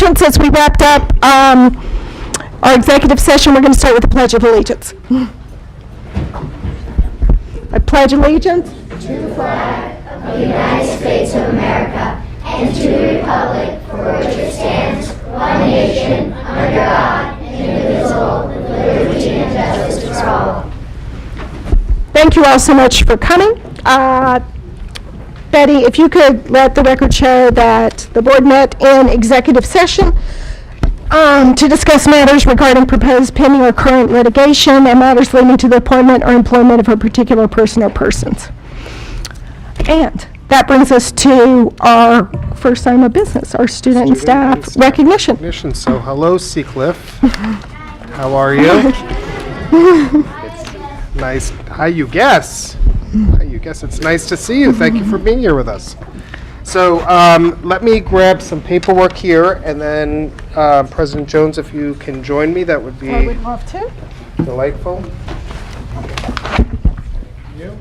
questions as we wrapped up our executive session. We're going to start with the Pledge of Allegiance. I pledge allegiance to the flag of the United States of America and to the republic for which it stands, one nation, under God, indivisible, with liberty and justice for all. Thank you all so much for coming. Betty, if you could let the record show that the board met in executive session to discuss matters regarding proposed pending or current litigation and matters leading to the appointment or employment of a particular person or persons. And that brings us to our first item of business, our student and staff recognition. So hello, Seacliff. How are you? It's nice. Hi, you guess. Hi, you guess. It's nice to see you. Thank you for being here with us. So let me grab some paperwork here, and then President Jones, if you can join me, that would be I would love to. delightful. You.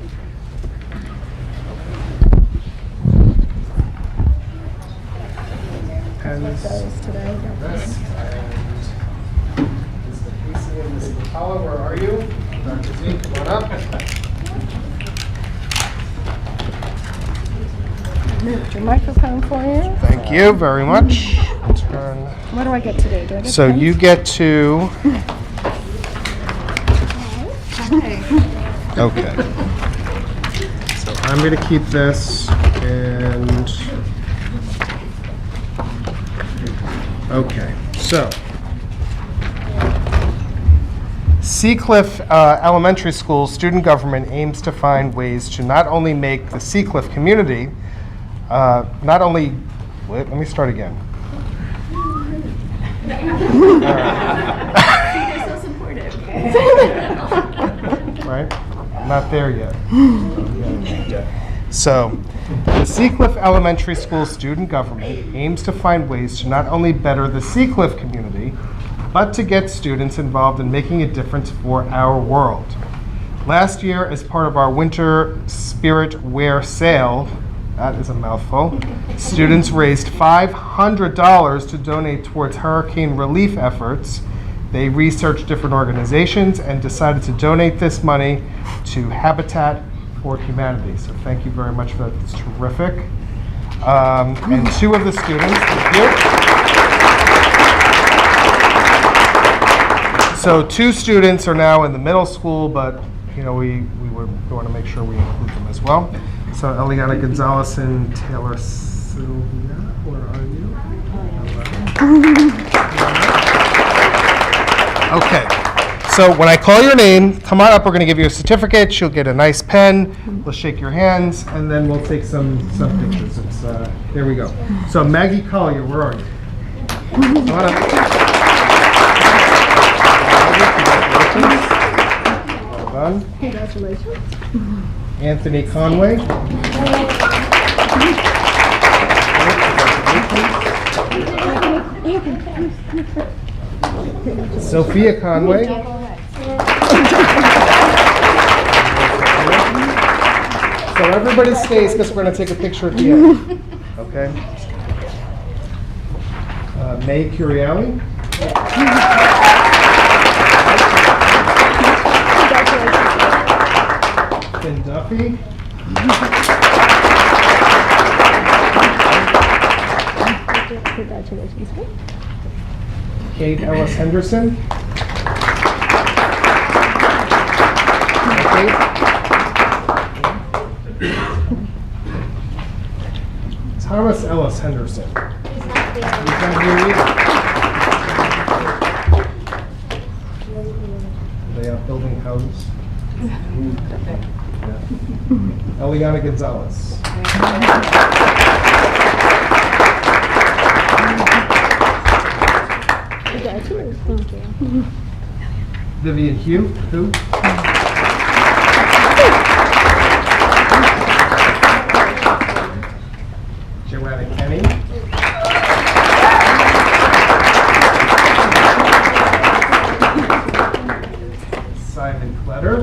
Pens. This. And Mr. Casey and Ms. McCullough, where are you? Dr. Z, come on up. Moved your microphone for you. Thank you very much. Turn. What do I get today? Do I get So pens? you get to. Okay. So I'm going to keep this and. Okay. So. Seacliff Elementary School student government aims to find ways to not only make the Seacliff community let me start again. You're so supportive. Right? I'm not there yet. So, the Seacliff Elementary School student government aims to find ways to not only better the Seacliff community, but to get students involved in making a difference for our world. Last year, as part of our Winter Spirit Wear sale, that is a mouthful, students raised $500 to donate towards hurricane relief efforts. They researched different organizations and decided to donate this money to Habitat for Humanity. So thank you very much for that. It's terrific. And two of the students, thank you. So two students are now in the middle school, but we want to make sure we include them as well. So Eliana Gonzalez and Taylor Sylvia, where are you? Okay, so when I call your name, come on up, we're going to give you a certificate, you'll get a nice pen, we'll shake your hands, and then we'll take some pictures. There we go. So Maggie Collier, where are you? Come on up. Well done. Congratulations. Anthony Conway. Sophia Conway. So everybody stays because we're going to take a picture at the end. Okay. May Curiali. Finn Duffy. Congratulations. Kate Ellis Henderson. Kate. Thomas Ellis Henderson. He's not He's there. not here either. Are they out building houses? Yeah. Eliana Gonzalez. Vivian Hugh. Who? Joanna Kenny. Simon Kletter.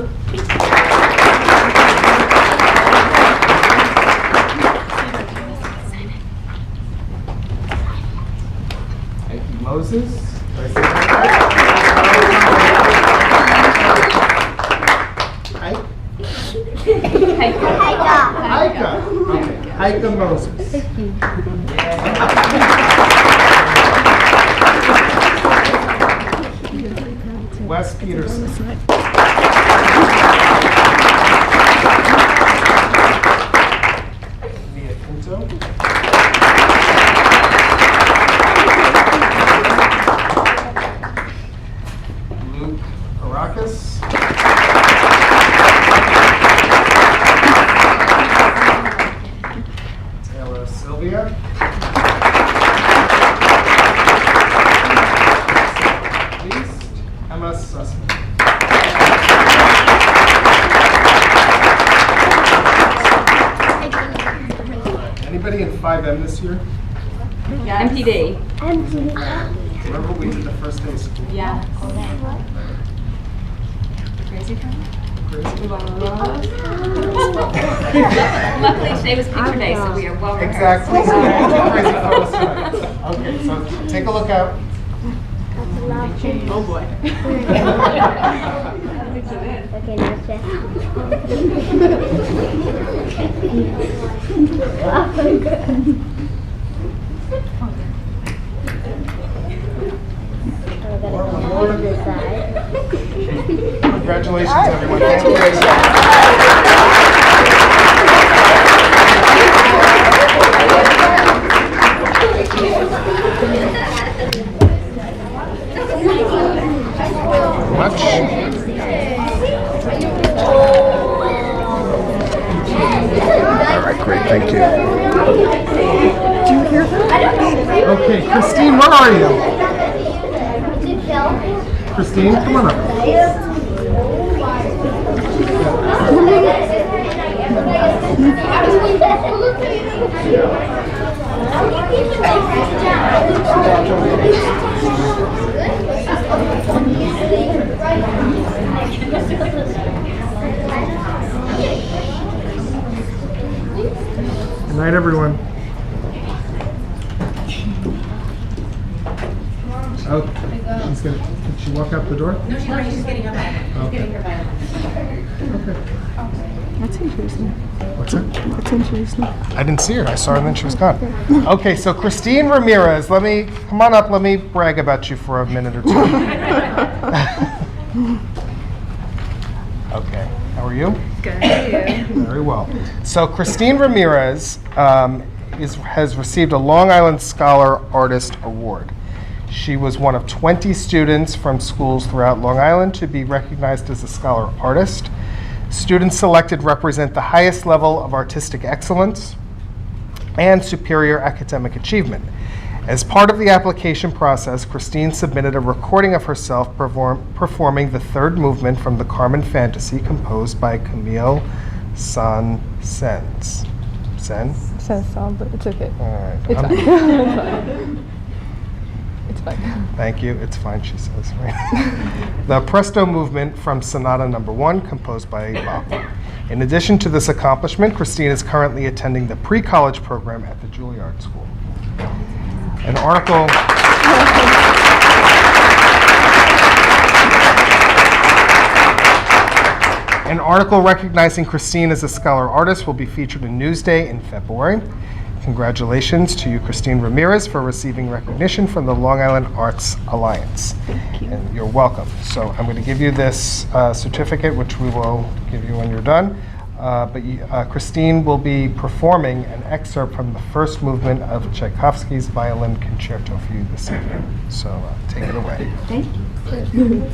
Moses. Did I say that right? Ika. Okay. Ika Moses. Wes Peterson. Mia Pinto. Luke Caracas. Taylor Sylvia. East, Emma Sussman. Anybody in 5M this year? MPD. Remember we did the first day of school? Yeah. Crazy time? Crazy? Luckily today was picture day, so we are well rehearsed. Exactly. So we're gonna do crazy photos tonight. Okay, so take a look out. Oh boy. Okay, now check. Congratulations, everyone. Thank you very much. All right, great, thank you. Okay, Christine, where are you? Christine, come on up. Good night, everyone. Oh, she's gonna, did she walk out the door? No, she's getting her violin. She's getting her violin. Okay. That's interesting. What's that? That's interesting. I didn't see her. I saw her and then she was gone. Okay, so Christine Ramirez, come on up, let me brag about you for a minute or two. Okay, how are you? Good. Very well. So Christine Ramirez has received a Long Island Scholar Artist Award. She was one of 20 students from schools throughout Long Island to be recognized as a scholar artist. Students selected represent the highest level of artistic excellence and superior academic achievement. As part of the application process, Christine submitted a recording of herself performing the third movement from the Carmen Fantasy composed by Camille Saint-Saëns. Sen? Says so, but it's okay. All right. It's fine. It's fine. Thank you. It's fine, she says. Right? The Presto movement from Sonata No. 1, composed by Bach. In addition to this accomplishment, Christine is currently attending the pre-college program at the Juilliard School. An article. An article recognizing Christine as a scholar artist will be featured in Newsday in February. Congratulations to you, Christine Ramirez, for receiving recognition from the Long Island Arts Alliance. Thank you. And you're welcome. So I'm going to give you this certificate, which we will give you when you're done. Christine will be performing an excerpt from the first movement of Tchaikovsky's Violin Concerto for you this evening. So take it away. Thank you.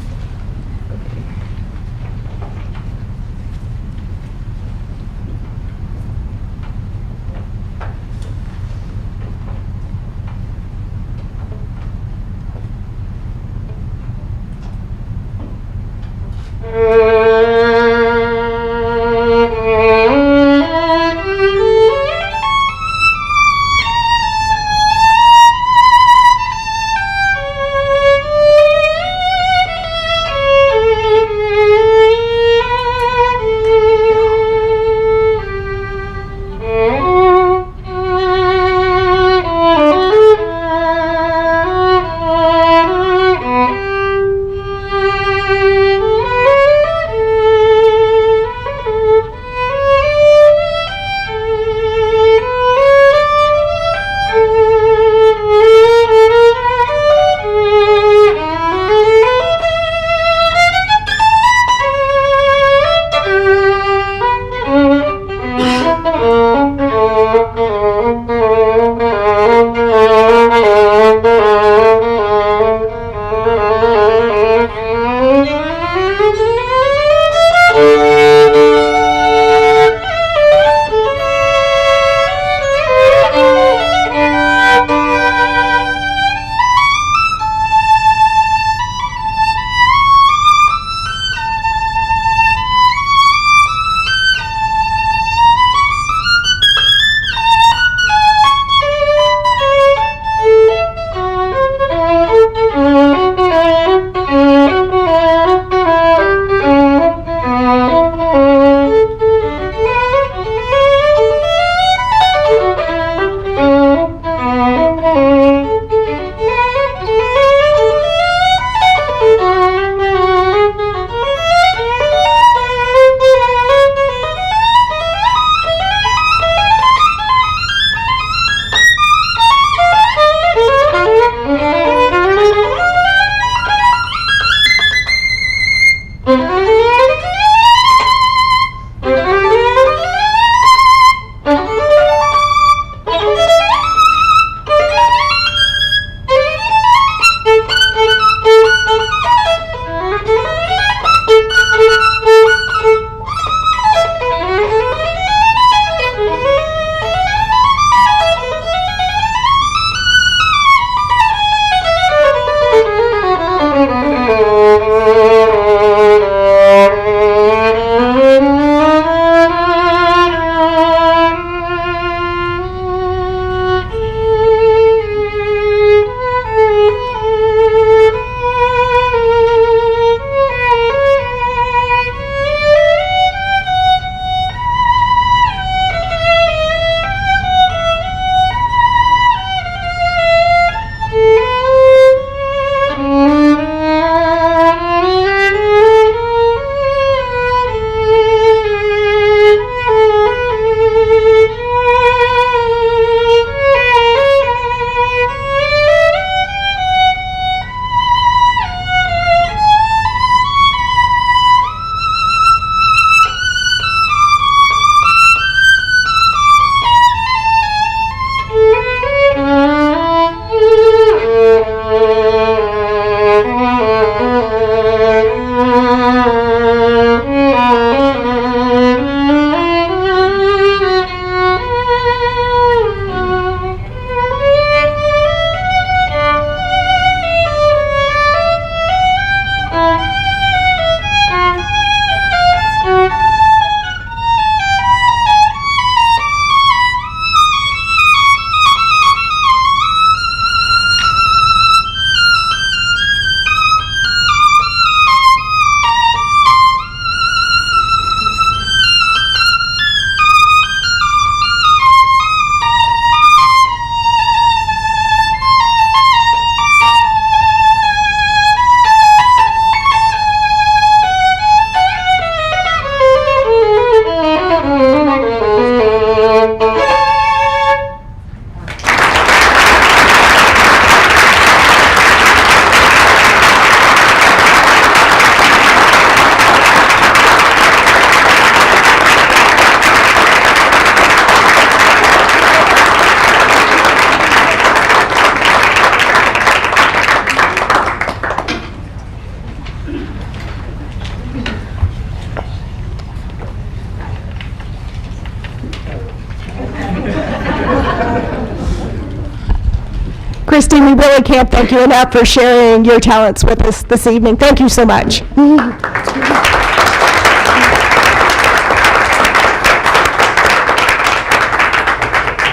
Christine, we really can't thank you enough for sharing your talents with us this evening. Thank you so much. Will you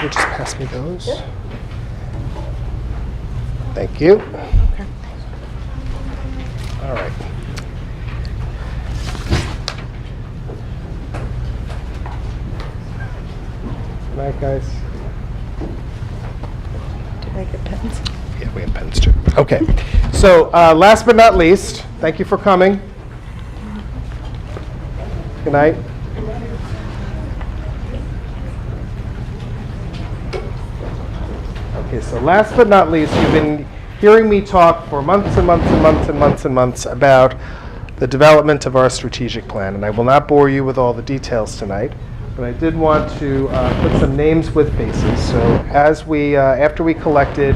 just pass me those? Thank you. All right. Good night, guys. Did I get pens? Yeah, we have pens too. Okay. So last but not least, thank you for coming. Good night. Okay, so last but not least, you've been hearing me talk for months and months and months and months and months about the development of our strategic plan, and I will not bore you with all the details tonight, but I did want to put some names with faces. So as we, after we collected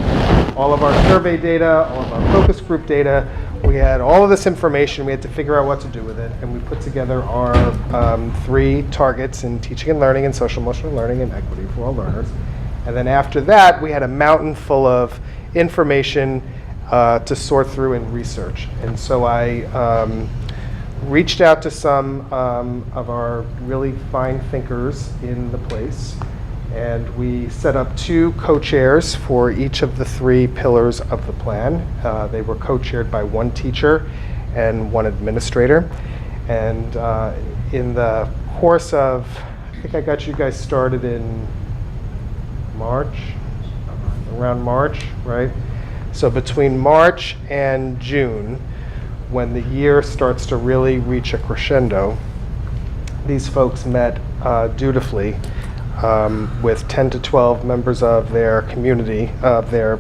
all of our survey data, all of our focus group data, we had all of this information, we had to figure out what to do with it, and we put together our 3 targets in teaching and learning and social emotional learning and equity for all learners. And then after that, we had a mountain full of information to sort through and research. And so I reached out to some of our really fine thinkers in the place, and we set up 2 co-chairs for each of the 3 pillars of the plan. They were co-chaired by 1 teacher and 1 administrator. And in the course of, I think I got you guys started in March, around March, right? So between March and June, when the year starts to really reach a crescendo, these folks met dutifully with 10 to 12 members of their community, of their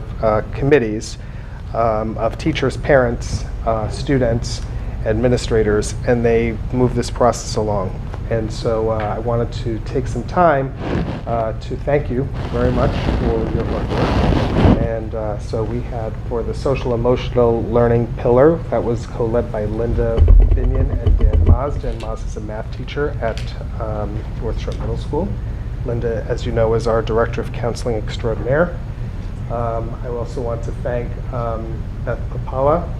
committees, of teachers, parents, students, administrators, and they moved this process along. And so I wanted to take some time to thank you very much for your hard work. And so we had, for the social emotional learning pillar, that was co-led by Linda Binion and Dan Maz. Dan Maz is a math teacher at North Shore Middle School. Linda, as you know, is our Director of Counseling Extraordinaire. I also want to thank Beth Papala,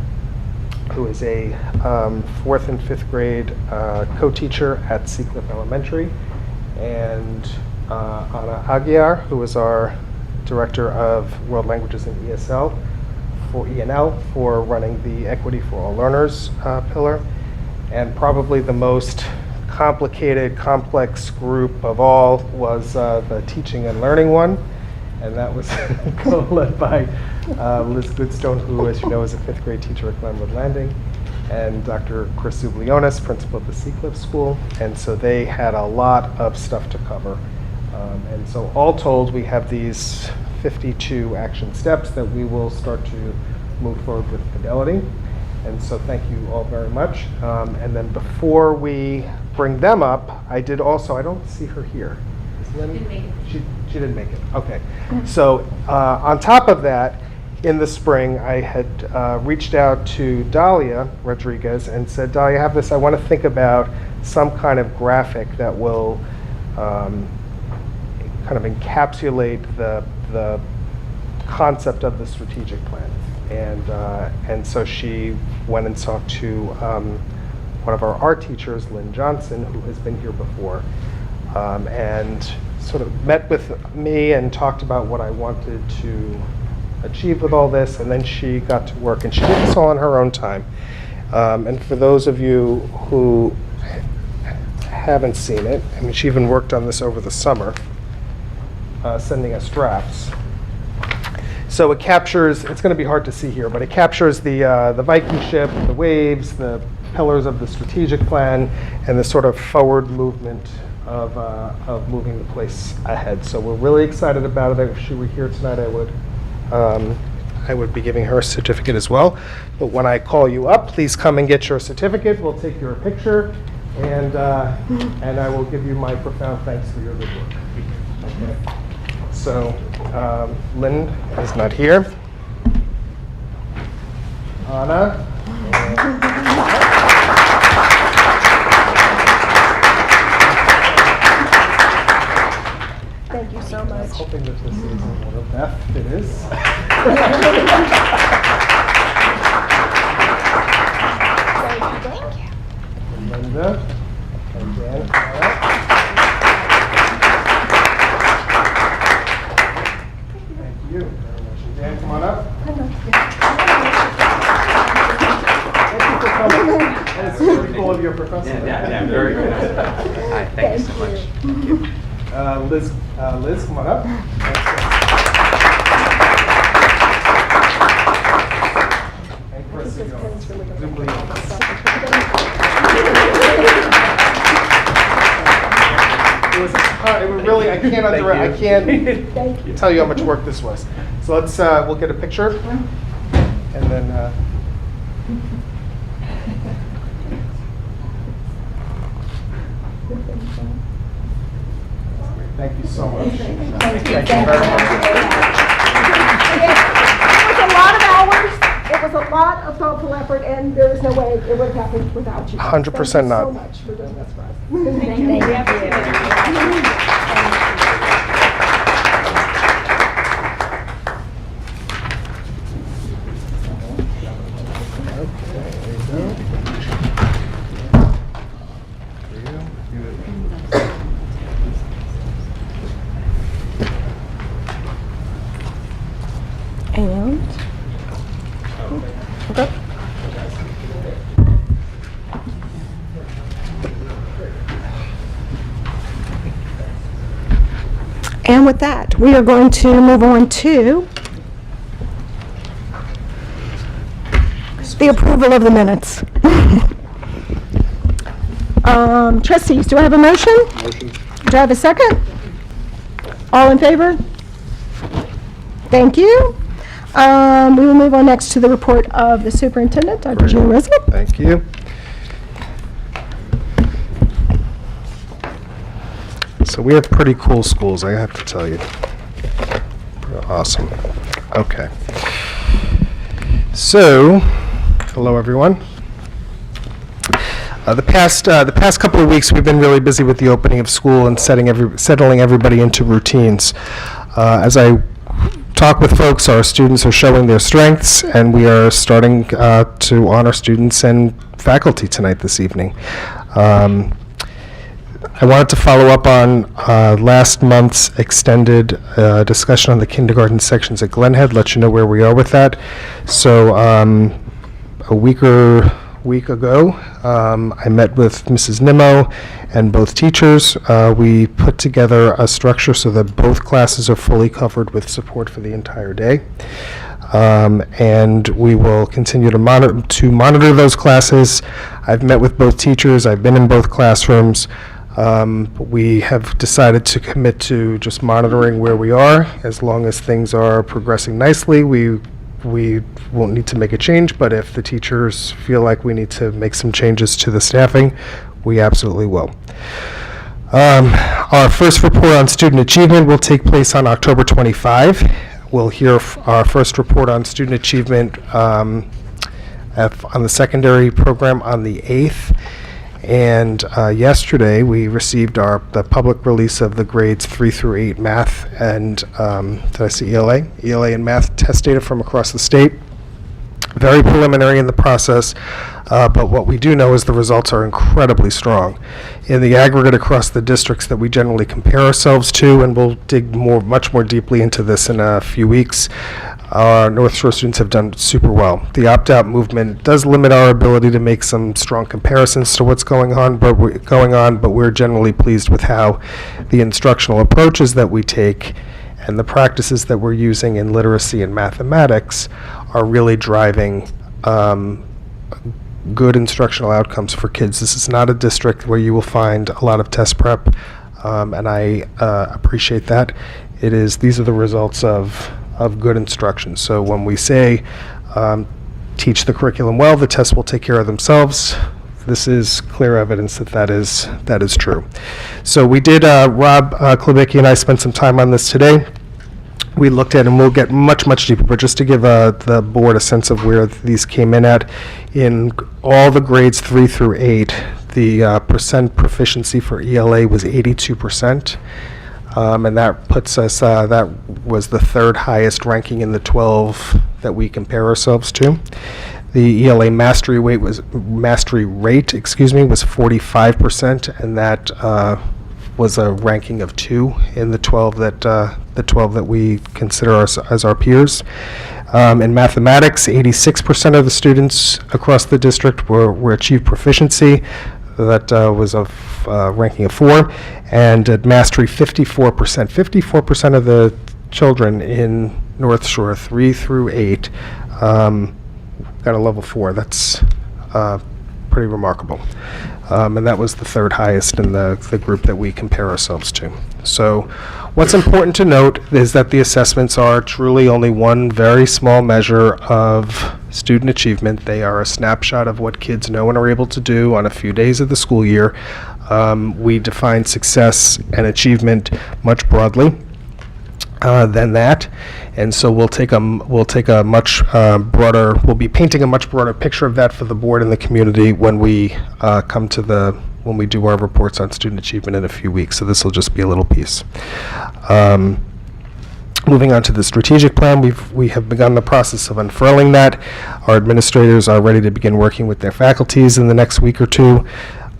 who is a 4th and 5th grade co-teacher at Seacliff Elementary, and Anna Aguiar, who is our Director of World Languages and ESL for ENL, for running the Equity for All Learners pillar. And probably the most complicated, complex group of all was the teaching and learning one, and that was co-led by Liz Goodstone, who, as you know, is a 5th grade teacher at Glenwood Landing, and Dr. Chris Zublionis, principal of the Seacliff School. And so they had a lot of stuff to cover. And so all told, we have these 52 action steps that we will start to move forward with fidelity. And so thank you all very much. And then before we bring them up, I did also, I don't see her here. Is Lynn? Didn't make it. She didn't make it. Okay. So on top of that, in the spring, I had reached out to Dahlia Rodriguez and said, Dahlia, I have this, I want to think about some kind of graphic that will kind of encapsulate the concept of the strategic plan. And so she went and talked to one of our art teachers, Lynn Johnson, who has been here before, and sort of met with me and talked about what I wanted to achieve with all this, and then she got to work, and she did this all on her own time. And for those of you who haven't seen it, I mean, she even worked on this over the summer, sending us drafts. So it captures, it's going to be hard to see here, but it captures the Viking ship, the waves, the pillars of the strategic plan, and the sort of forward movement of moving the place ahead. So we're really excited about it. If she were here tonight, I would be giving her a certificate as well. But when I call you up, please come and get your certificate. We'll take your picture, and I will give you my profound thanks for your good work. Okay. So Lynn is not here. Anna. Thank you so I'm much. hoping that this is a little Beth. It is. Linda and Dan, come on up. Thank you very much. And Dan, come on up. Thank you for coming. And it's pretty cool of your professor. Yeah, very good. Hi, thank you so much. Liz, come on up. And Chris, you go. It was really, I can't tell you how much work this was. So let's, we'll get a picture, and then. Thank you so much. Thank you very much. It was a lot of hours, it was a lot of thoughtful effort, and there is no way it would have happened without you. 100% Thank you so not. much for doing this for us. And, okay. And with that, we are going to move on to the approval of the minutes. Trustees, do I have a motion? Motion. Do I have a second? All in favor? Thank you. We will move on next to the report of the superintendent, Dr. Gene Resnick. Thank you. So we have pretty cool schools, I have to tell you. Awesome. Okay. So, hello everyone. The past couple of weeks, we've been really busy with the opening of school and settling everybody into routines. As I talk with folks, our students are showing their strengths, and we are starting to honor students and faculty tonight this evening. I wanted to follow up on last month's extended discussion on the kindergarten sections at Glen Head, let you know where we are with that. So a week ago, I met with Mrs. Nimmo and both teachers. We put together a structure so that both classes are fully covered with support for the entire day. And we will continue to monitor those classes. I've met with both teachers. I've been in both classrooms. We have decided to commit to just monitoring where we are. As long as things are progressing nicely, we won't need to make a change, but if the teachers feel like we need to make some changes to the staffing, we absolutely will. Our first report on student achievement will take place on October 25. We'll hear our first report on student achievement on the secondary program on the 8th. And yesterday, we received the public release of the grades 3 through 8 math and, did I say ELA? ELA and math test data from across the state. Very preliminary in the process, but what we do know is the results are incredibly strong. In the aggregate across the districts that we generally compare ourselves to, and we'll dig much more deeply into this in a few weeks, our North Shore students have done super well. The opt-out movement does limit our ability to make some strong comparisons to what's going on, but we're generally pleased with how the instructional approaches that we take and the practices that we're using in literacy and mathematics are really driving good instructional outcomes for kids. This is not a district where you will find a lot of test prep, and I appreciate that. These are the results of good instruction. So when we say teach the curriculum well, the tests will take care of themselves, this is clear evidence that is true. So we did, Rob Klobicki and I spent some time on this today. We looked at, and we'll get much deeper, but just to give the board a sense of where these came in at, in all the grades 3 through 8, the percent proficiency for ELA was 82%. And that puts us, that was the third highest ranking in the 12 that we compare ourselves to. The ELA mastery rate was 45%, and that was a ranking of 2 in the 12 that we consider as our peers. In mathematics, 86% of the students across the district were achieved proficiency. That was a ranking of 4. And at mastery, 54%. 54% of the children in North Shore, 3 through 8, got a level 4. That's pretty remarkable. And that was the third highest in the group that we compare ourselves to. So what's important to note is that the assessments are truly only one very small measure of student achievement. They are a snapshot of what kids know and are able to do on a few days of the school year. We define success and achievement much broadly than that, and so we'll be painting a much broader picture of that for the board and the community when we when we do our reports on student achievement in a few weeks. So this will just be a little piece. Moving on to the strategic plan, we have begun the process of unfurling that. Our administrators are ready to begin working with their faculties in the next week or two.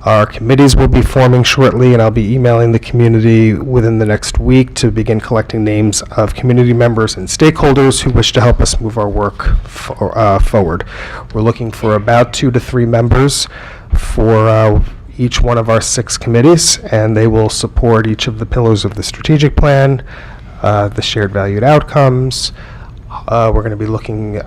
Our committees will be forming shortly, and I'll be emailing the community within the next week to begin collecting names of community members and stakeholders who wish to help us move our work forward. We're looking for about 2 to 3 members for each one of our 6 committees, and they will support each of the pillars of the strategic plan, the shared valued outcomes. We're going to be looking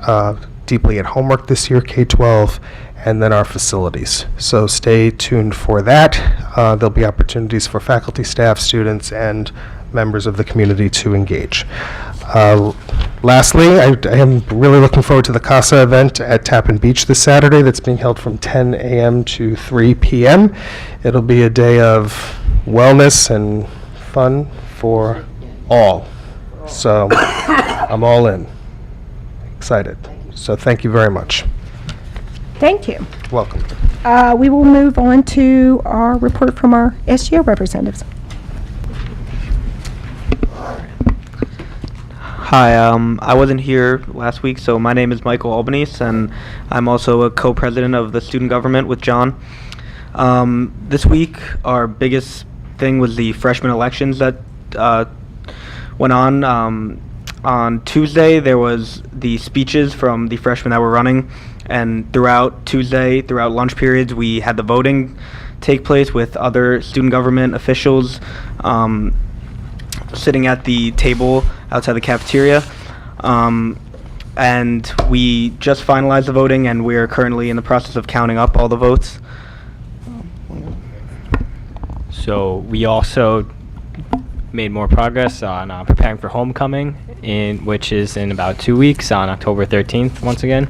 deeply at homework this year, K-12, and then our facilities. So stay tuned for that. There'll be opportunities for faculty, staff, students, and members of the community to engage. Lastly, I am really looking forward to the CASA event at Tappan Beach this Saturday that's being held from 10 a.m. to 3 p.m. It'll be a day of wellness and fun for all. So I'm all in. Excited. So thank you very much. Thank you. Welcome. We will move on to our report from our SGO representatives. Hi, I wasn't here last week, so my name is Michael Albanese, and I'm also a co-president of the student government with John. This week, our biggest thing was the freshman elections that went on. On Tuesday, there was the speeches from the freshmen that were running, and throughout Tuesday, throughout lunch periods, we had the voting take place with other student government officials sitting at the table outside the cafeteria. And we just finalized the voting, and we're currently in the process of counting up all the votes. So we also made more progress on preparing for homecoming, which is in about 2 weeks on October 13th once again.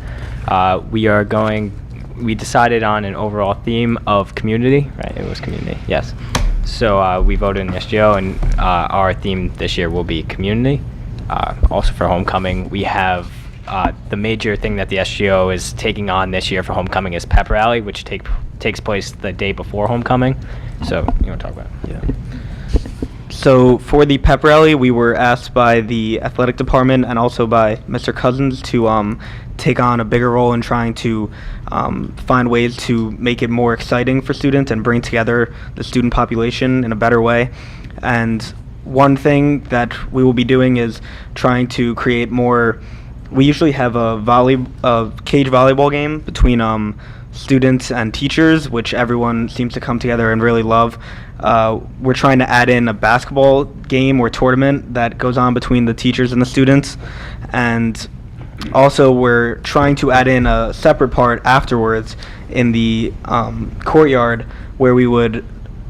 We decided on an overall theme of community, right? It was community, yes. So we voted in the SGO, and our theme this year will be community. Also for homecoming, we have the major thing that the SGO is taking on this year for homecoming is pep rally, which takes place the day before homecoming. So you want to talk about it? Yeah. So for the pep rally, we were asked by the athletic department and also by Mr. Cousins to take on a bigger role in trying to find ways to make it more exciting for students and bring together the student population in a better way. And one thing that we will be doing is trying to create more. We usually have a cage volleyball game between students and teachers, which everyone seems to come together and really love. We're trying to add in a basketball game or tournament that goes on between the teachers and the students. And also we're trying to add in a separate part afterwards in the courtyard where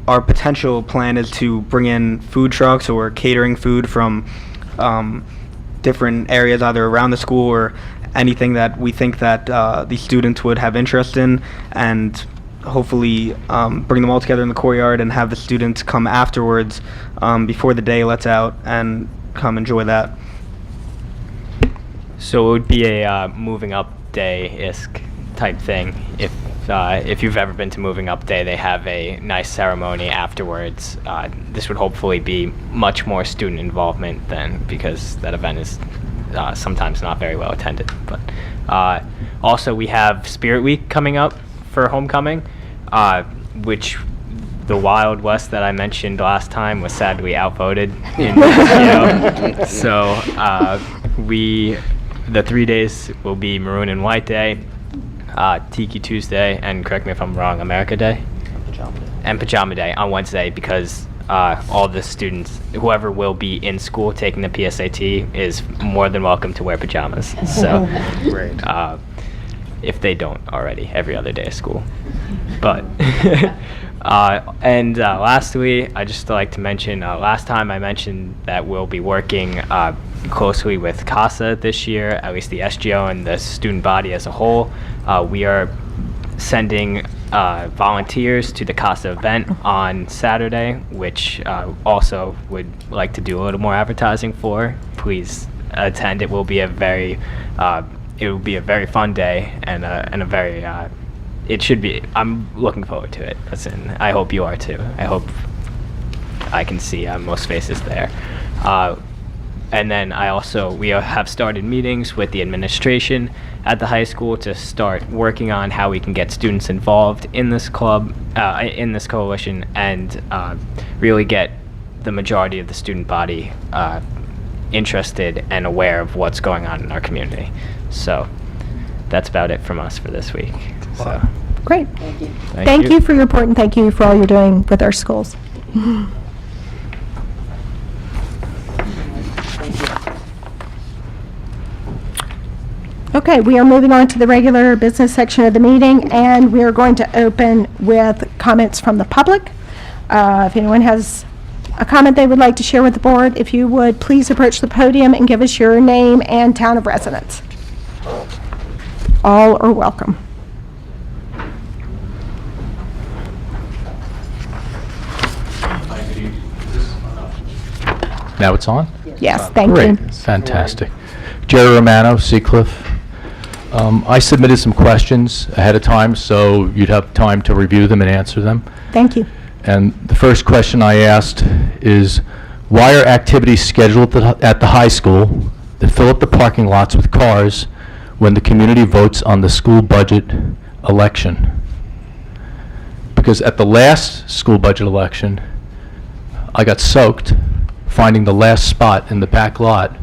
our potential plan is to bring in food trucks or catering food from different areas either around the school or anything that we think that the students would have interest in, and hopefully bring them all together in the courtyard and have the students come afterwards before the day lets out and come enjoy that. So it would be a moving up day-esque type thing if if you've ever been to Moving Up Day, they have a nice ceremony afterwards. This would hopefully be much more student involvement because that event is sometimes not very well attended. But also we have Spirit Week coming up for homecoming, which the Wild West that I mentioned last time was sadly outvoted in SGO. So the 3 days will be Maroon and White Day, Tiki Tuesday, and correct me if I'm wrong, America Day? And Pajama Day on Wednesday, because all the students, whoever will be in school taking the PSAT, is more than welcome to wear pajamas. So, if they don't already, every other day of school. But, and lastly, I'd just like to mention, last time I mentioned that we'll be working closely with CASA this year, at least the SGO and the student body as a whole. We are sending volunteers to the CASA event on Saturday, which also would like to do a little more advertising for. Please attend. It will be a very fun day and a very it should be. I'm looking forward to it. Listen, I hope you are too. I hope I can see most faces there. And then we have started meetings with the administration at the high school to start working on how we can get students involved in this club, in this coalition, and really get the majority of the student body interested and aware of what's going on in our community. So that's about it from us for this week. So, Great. thank Thank you for your report, and thank you for all you're doing with our schools. Okay, we are moving on to the regular business section of the meeting, and we are going to open with comments from the public. If anyone has a comment they would like to share with the board, if you would please approach the podium and give us your name and town of residence. All are welcome. Now it's on? Yes, thank Great, you. fantastic. Jerry Romano, Seacliff. I submitted some questions ahead of time, so you'd have time to review them and answer them. Thank you. And the first question I asked is, why are activities scheduled at the high school that fill up the parking lots with cars when the community votes on the school budget election? Because at the last school budget election, I got soaked finding the last spot in the back lot,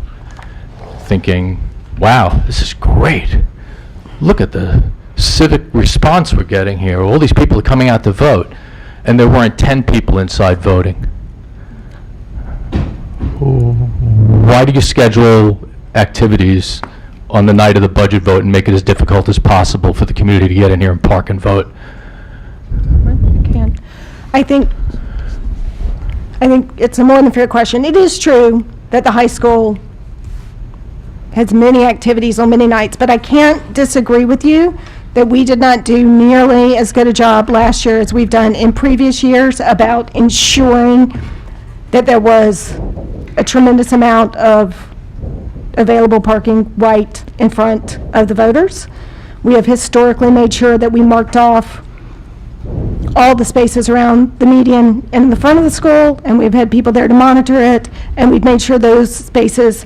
thinking, wow, this is great. Look at the civic response we're getting here. All these people are coming out to vote, and there weren't 10 people inside voting. Why do you schedule activities on the night of the budget vote and make it as difficult as possible for the community to get in here and park and vote? I think it's a more than fair question. It is true that the high school has many activities on many nights, but I can't disagree with you that we did not do nearly as good a job last year as we've done in previous years about ensuring that there was a tremendous amount of available parking right in front of the voters. We have historically made sure that we marked off all the spaces around the median and in the front of the school, and we've had people there to monitor it, and we've made sure those spaces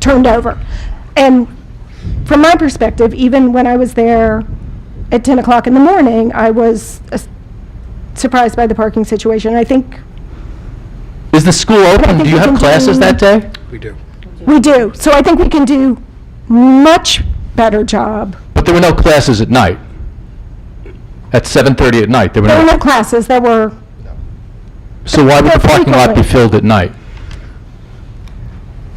turned over. And from my perspective, even when I was there at 10 o'clock in the morning, I was surprised by the parking situation. I think Is the school open? Do you have classes that day? We do. we do. So I think we can do much better job. But there were no classes at night. At 7:30 at night, there were There were no. no classes, there were, So why would the parking lot be frequently. filled at night?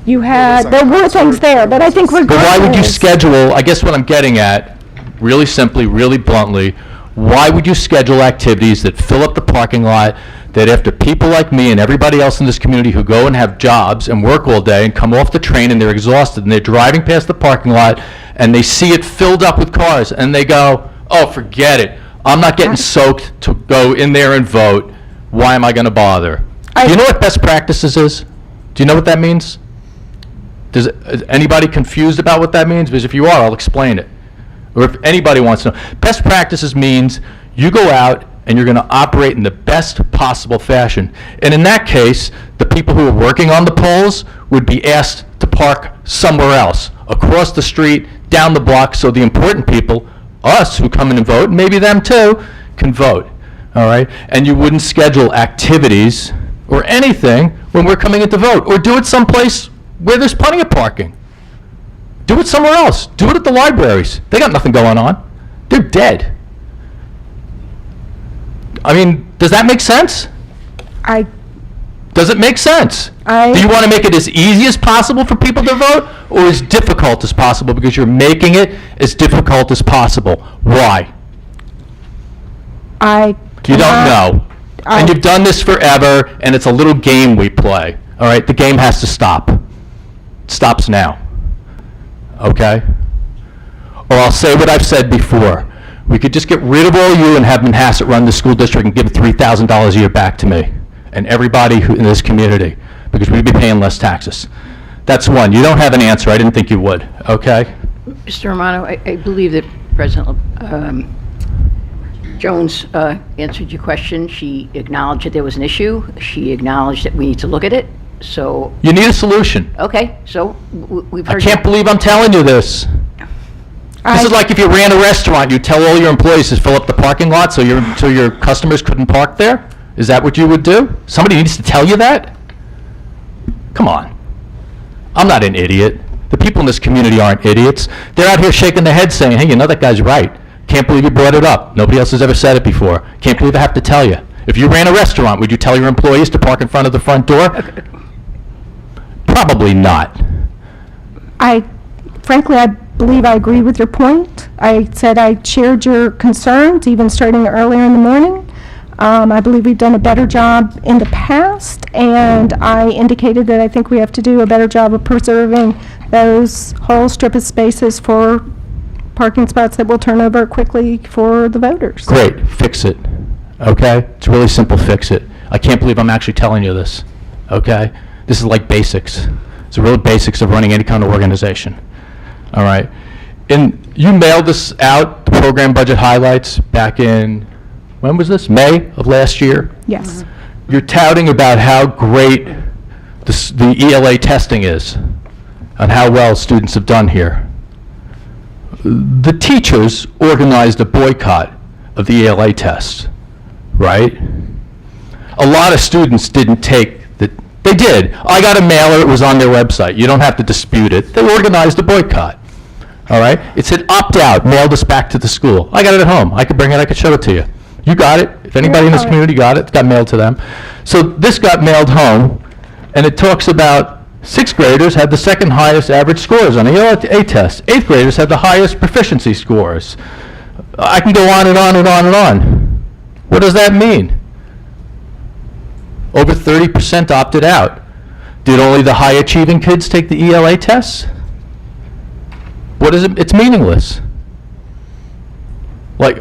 you had, there were things there, but I think But why would you regardless- schedule, I guess what I'm getting at, really simply, really bluntly, why would you schedule activities that fill up the parking lot, that after people like me and everybody else in this community who go and have jobs and work all day and come off the train and they're exhausted and they're driving past the parking lot and they see it filled up with cars and they go, oh, forget it, I'm not getting soaked to go in there and vote, why am I going to bother? Do you know what best practices is? Do you know what that means? Is anybody confused about what that means? Because if you are, I'll explain it. or if anybody wants to know. Best practices means you go out and you're going to operate in the best possible fashion. And in that case, the people who are working on the polls would be asked to park somewhere else, across the street, down the block, so the important people, us who come in and vote, and maybe them too, can vote. All right? And you wouldn't schedule activities or anything when we're coming in to vote, or do it someplace where there's plenty of parking. Do it somewhere else. Do it at the libraries. They got nothing going on. They're dead. I mean, does that make sense? Does it make sense? Do you want to make it as easy as possible for people to vote, or as difficult as possible, because you're making it as difficult as possible? Why? You don't know. And you've done this forever, and it's a little game we play. All right? The game has to stop. It stops now. Okay? Or I'll say what I've said before. We could just get rid of all you and have Manhasset run the school district and give $3,000 a year back to me and everybody in this community, because we'd be paying less taxes. That's one. You don't have an answer. I didn't think you would. Okay? Mr. Romano, I believe that President Jones answered your question. She acknowledged that there was an issue. She acknowledged that we need to look at it. So, You need a solution. okay, so we've I heard... can't believe I'm telling you this. This is like if you ran a restaurant, you tell all your employees to fill up the parking lot so your customers couldn't park there? Is that what you would do? Somebody needs to tell you that? Come on. I'm not an idiot. The people in this community aren't idiots. They're out here shaking their heads saying, hey, you know that guy's right. Can't believe you brought it up. Nobody else has ever said it before. Can't believe I have to tell you. If you ran a restaurant, would you tell your employees to park in front of the front door? Probably not. Frankly, I believe I agree with your point. I said I shared your concerns, even starting earlier in the morning. I believe we've done a better job in the past, and I indicated that I think we have to do a better job of preserving those whole strip of spaces for parking spots that will turn over quickly for the voters. Great, fix it. Okay? It's really simple, fix it. I can't believe I'm actually telling you this. Okay? This is like basics. It's the real basics of running any kind of organization. All right? And you mailed this out, the program budget highlights, back in, when was this? May of last year? Yes. You're touting about how great the ELA testing is and how well students have done here. The teachers organized a boycott of the ELA test, right? A lot of students didn't take the, they did. I got a mailer, it was on their website. You don't have to dispute it. They organized a boycott, all right? It said opt out, mailed us back to the school. I got it at home. I could bring it, I could show it to you. You got it. If anybody in this community got it, it got mailed to them. So this got mailed home, and it talks about 6th graders had the second highest average scores on the ELA test. 8th graders had the highest proficiency scores. I can go on and on and on and on. What does that mean? Over 30% opted out. Did only the high achieving kids take the ELA tests? What is it? It's meaningless. Like,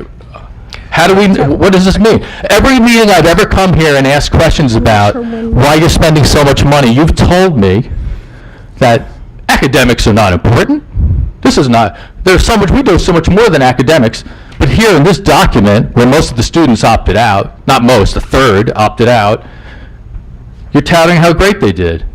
how do we, what does this mean? Every meeting I've ever come here and asked questions about why you're spending so much money, you've told me that academics are not important. This is not, there's so much, we do so much more than academics. But here in this document, where most of the students opted out, not most, a third opted out, you're touting how great they did.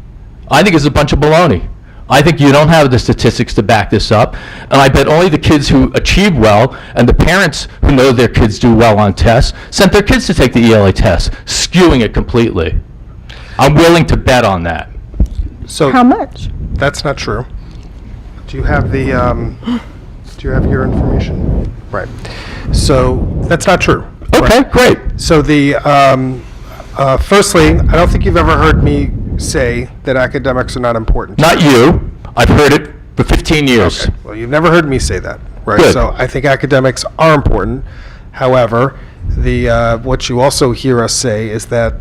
I think it's a bunch of baloney. I think you don't have the statistics to back this up, and I bet only the kids who achieve well and the parents who know their kids do well on tests sent their kids to take the ELA test, skewing it completely. I'm willing to bet on that. So How much? that's not true. Do you have the, do you have your information? Right. So that's not true. Okay, Right. great. So the, firstly, I don't think you've ever heard me say that academics are not important. Not you. I've heard it for 15 years. Okay. Well, you've never heard me say that, right? Good. So I think academics are important. However, what you also hear us say is that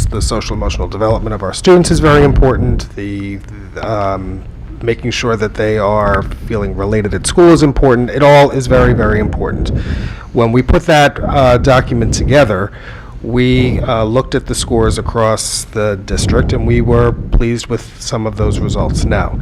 the social emotional development of our students is very important. The making sure that they are feeling related at school is important. It all is very, very important. When we put that document together, we looked at the scores across the district, and we were pleased with some of those results. Now,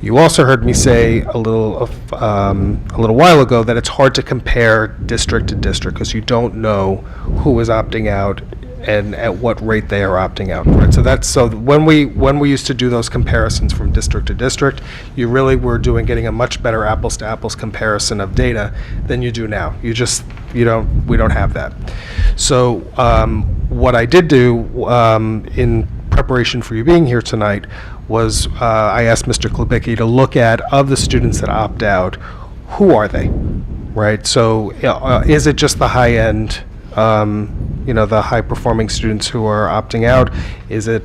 You also heard me say a little while ago that it's hard to compare district to district because you don't know who is opting out and at what rate they are opting out. Right? So when we used to do those comparisons from district to district, you really were getting a much better apples to apples comparison of data than you do now. We don't have that. So what I did do in preparation for you being here tonight was I asked Mr. Klubicki to look at, of the students that opt out, who are they, right? So is it just the high end, the high performing students who are opting out? Is it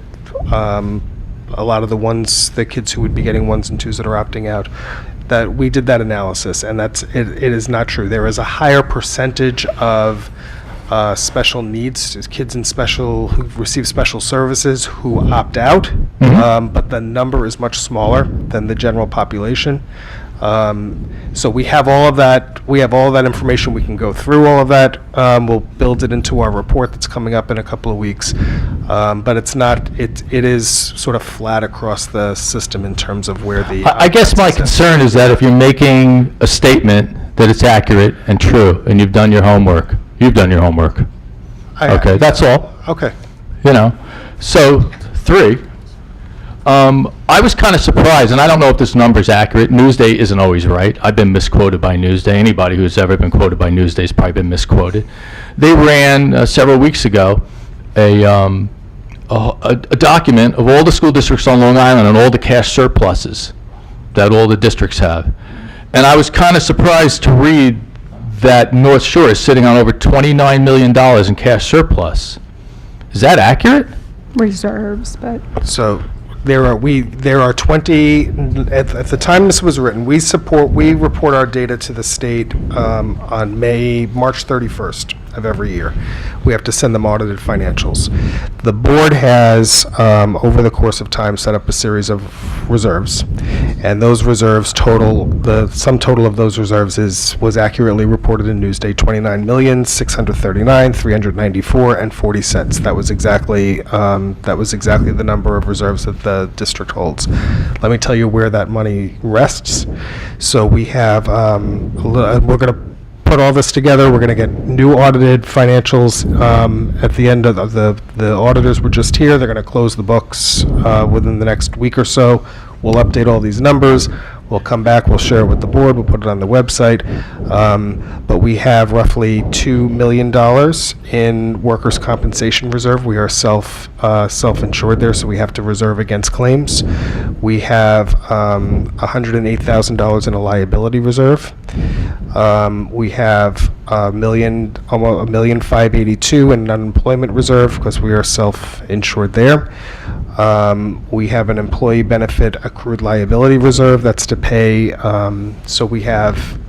a lot of the kids who would be getting 1s and 2s that are opting out? That we did that analysis, and it is not true. There is a higher percentage of special needs, kids who receive special services who opt out, but the number is much smaller than the general population. So we have all of that. We have all of that information. We can go through all of that. We'll build it into our report that's coming up in a couple of weeks. But it's not. It is sort of flat across the system in terms of where the. I guess my concern is that if you're making a statement that it's accurate and true, and you've done your homework. You've done your homework. Okay, that's all. Okay. So 3. I was kind of surprised, and I don't know if this number's accurate. Newsday isn't always right. I've been misquoted by Newsday. Anybody who's ever been quoted by Newsday has probably been misquoted. They ran several weeks ago a document of all the school districts on Long Island and all the cash surpluses that all the districts have. And I was kind of surprised to read that North Shore is sitting on over $29 million in cash surplus. Is that accurate? Reserves, but. So there are 20 at the time this was written. We report our data to the state on March 31st of every year. We have to send them audited financials. The board has over the course of time set up a series of reserves, and those reserves the sum total of those reserves was accurately reported in Newsday: $29,639,394.40. That was exactly the number of reserves that the district holds. Let me tell you where that money rests. So we have we're going to put all this together. We're going to get new audited financials at the end of the auditors were just here. They're going to close the books within the next week or so. We'll update all these numbers. We'll come back, we'll share it with the board, we'll put it on the website. But we have roughly $2 million in workers' compensation reserve. We are self-insured there, so we have to reserve against claims. We have $108,000 in a liability reserve. We have $1,582,000 in an unemployment reserve because we are self-insured there. We have an employee benefit accrued liability reserve that's to pay. So we have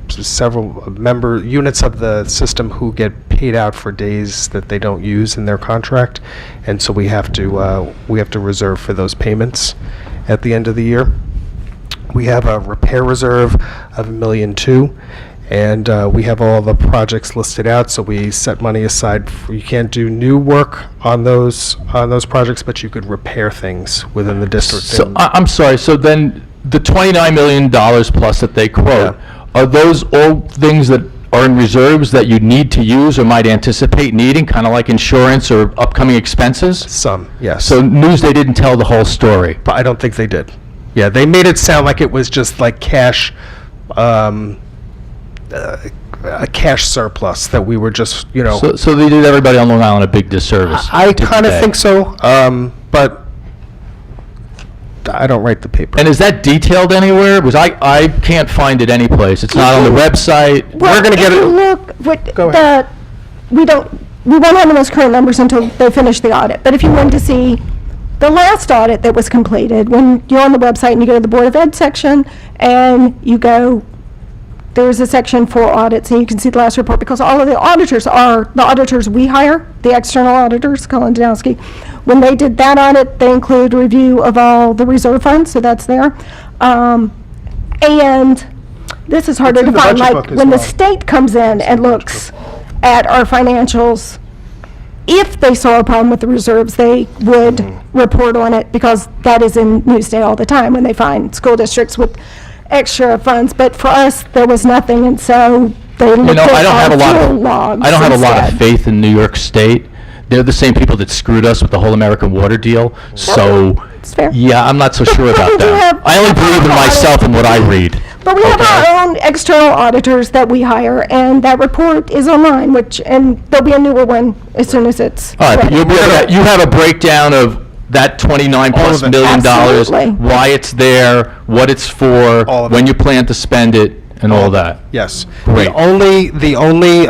several units of the system who get paid out for days that they don't use in their contract, and so we have to reserve for those payments at the end of the year. We have a repair reserve of $1.2 million. And we have all the projects listed out, so we set money aside. You can't do new work on those projects, but you could repair things within the district. So I'm sorry. So then the $29 million plus that they quote, are those all things that are in reserves that you need to use or might anticipate needing, kind of like insurance or upcoming expenses? Some, yes. So Newsday didn't tell the whole story. But I don't think they did. Yeah, they made it sound like it was just like cash. A cash surplus that we were just, So they did everybody on Long Island a big disservice. I kind of think so, but I don't write the paper. And is that detailed anywhere? Because I can't find it anyplace. It's not on the website. Well, We're going to get it. Go ahead. We won't have the most current numbers until they finish the audit. But if you want to see the last audit that was completed, when you're on the website and you go to the Board of Ed section and you go, there's a section for audits, and you can see the last report, because all of the auditors are the auditors we hire, the external auditors, Colin Danowski. When they did that audit, they include a review of all the reserve funds, so that's there. And this is harder It's to in the find, budget like book as when the well. state comes in and looks at our financials, if they saw a problem with the reserves, they would report on it, because that is in Newsday all the time when they find school districts with extra funds. But for us, there was nothing, and so they You looked know, I at don't have a our lot fuel of, logs I don't have a lot of instead. faith in New York State. They're the same people that screwed us with the whole American water deal, so, It's fair. yeah, I'm not so sure We about do that. have- I only believe in myself and what I read. But we have Okay. our own external auditors that we hire, and that report is online, and there'll be a newer one as soon as it's All right, but ready. you have a breakdown of that 29 plus of it. million dollars, Absolutely. why it's there, what it's for, All of when it. you plan to spend it, and all that. Yes. Great. The only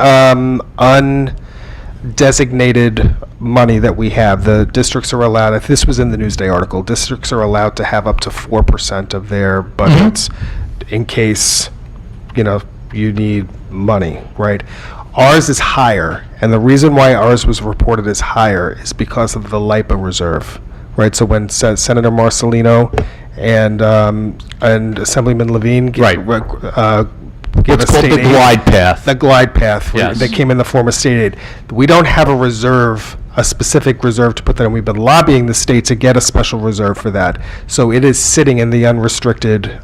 undesignated money that we have, the districts are allowed, if this was in the Newsday article, districts are allowed to have up to 4% of their budgets in case, you need money, right? Ours is higher, and the reason why ours was reported as higher is because of the LIPA reserve, right? So when Senator Marcelino and Assemblyman Levine gave Right. give What's us called the state aid. glide path. The glide path, Yes. that came in the form of state aid. We don't have a reserve, a specific reserve to put that in. We've been lobbying the state to get a special reserve for that. So it is sitting in the unrestricted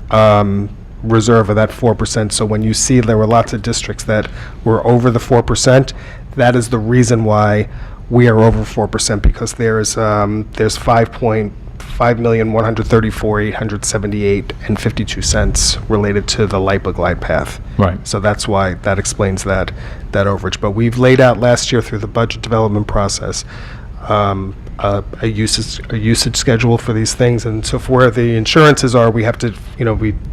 reserve of that 4%. So when you see there were lots of districts that were over the 4%, that is the reason why we are over 4%, because there's 5,134,878.52 related to the LIPA glide path. Right. So that's why that explains that overage. But we've laid out last year through the budget development process a usage schedule for these things, and so for where the insurances are, we have to,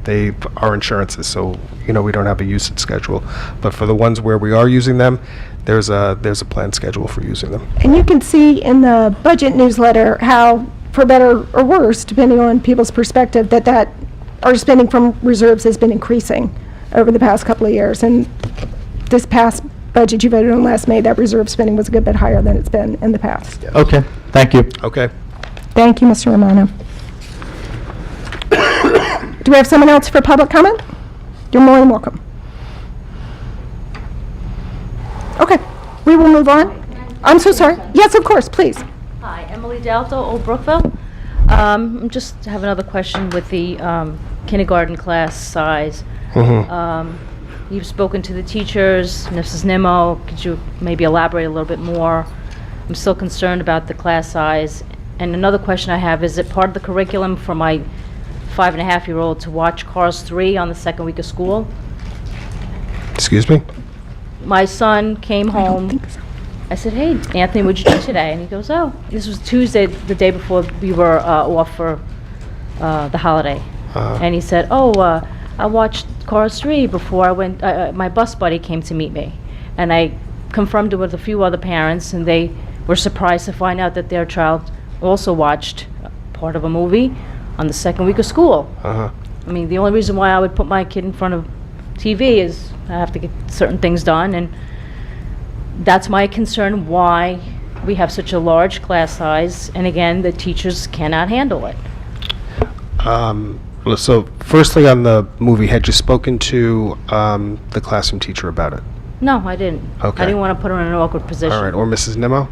they are insurances, so we don't have a usage schedule. But for the ones where we are using them, there's a planned schedule for using them. And you can see in the budget newsletter how, for better or worse, depending on people's perspective, that our spending from reserves has been increasing over the past couple of years. And this past budget you voted on last May, that reserve spending was a good bit higher than it's been in the past. Okay, thank you. Okay. Thank you, Mr. Romano. Do we have someone else for public comment? You're more than welcome. Okay, we will move on. I'm so sorry. Yes, of course, please. Hi, Emily Dalto, Old Brookville. Just have another question with the kindergarten class size. You've spoken to the teachers, Mrs. Nimmo. Could you maybe elaborate a little bit more? I'm still concerned about the class size. And another question I have, is it part of the curriculum for my 5-and-a-half-year-old to watch Cars 3 on the second week of school? Excuse me? My son came home. I said, "Hey, Anthony, what'd you do today?" And he goes, "Oh, this was Tuesday, the day before we were off for the holiday." And he said, "Oh, I watched Cars 3 before I went, my bus buddy came to meet me." And I confirmed it with a few other parents, and they were surprised to find out that their child also watched part of a movie on the second week of school. I mean, the only reason why I would put my kid in front of TV is I have to get certain things done, and that's my concern, why we have such a large class size, and again, the teachers cannot handle it. So firstly, on the movie, had you spoken to the classroom teacher about it? No, I didn't. Okay. I didn't want to put her in an awkward position. All right, or Mrs. Nimmo?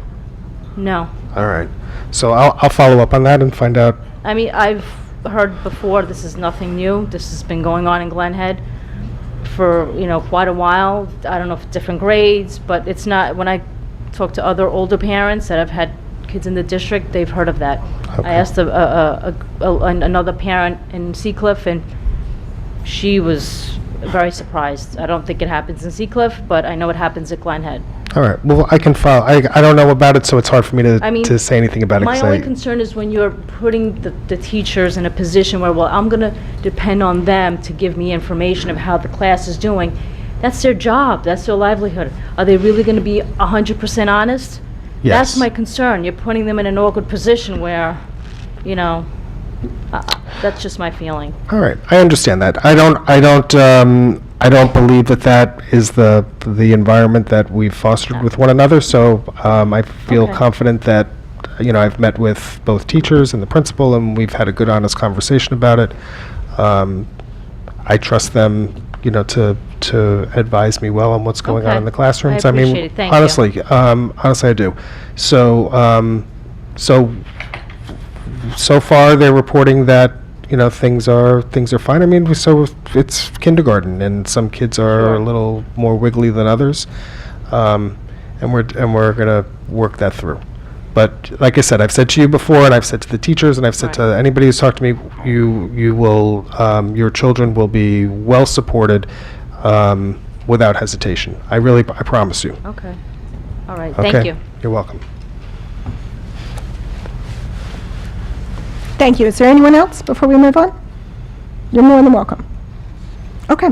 No. All right. So I'll follow up on that and find out. I mean, I've heard before, this is nothing new. This has been going on in Glen Head for, quite a while. I don't know if different grades, but it's not, when I talk to other older parents that have had kids in the district, they've heard of that. Okay. I asked another parent in Seacliff, and she was very surprised. I don't think it happens in Seacliff, but I know it happens at Glen Head. All right. Well, I can follow. I don't know about it, so it's hard for me I mean, to say anything about it. My 'cause only concern is when you're putting the teachers in a position where, well, I'm going to depend on them to give me information of how the class is doing. That's their job. That's their livelihood. Are they really going to be 100% honest? Yes. That's my concern. You're putting them in an awkward position where, that's just my feeling. All right. I understand that. I don't believe that is the environment that we've fostered with one another. So I feel Okay. confident that I've met with both teachers and the principal, and we've had a good, honest conversation about it. I trust them, to advise me well on what's going on Okay. in the classrooms. I appreciate it. Thank you. honestly, honestly, I do. So, so far they're reporting that things are fine. I mean, so it's kindergarten, and some kids are a little more wiggly than others, and we're gonna work that through. But like I said, I've said to you before, and I've said to the teachers, and I've said to anybody who's talked to me, you will, your children will be well supported without hesitation. I promise you. Okay. All right, Okay? thank you. You're welcome. Thank you. Is there anyone else before we move on? You're more than welcome. Okay.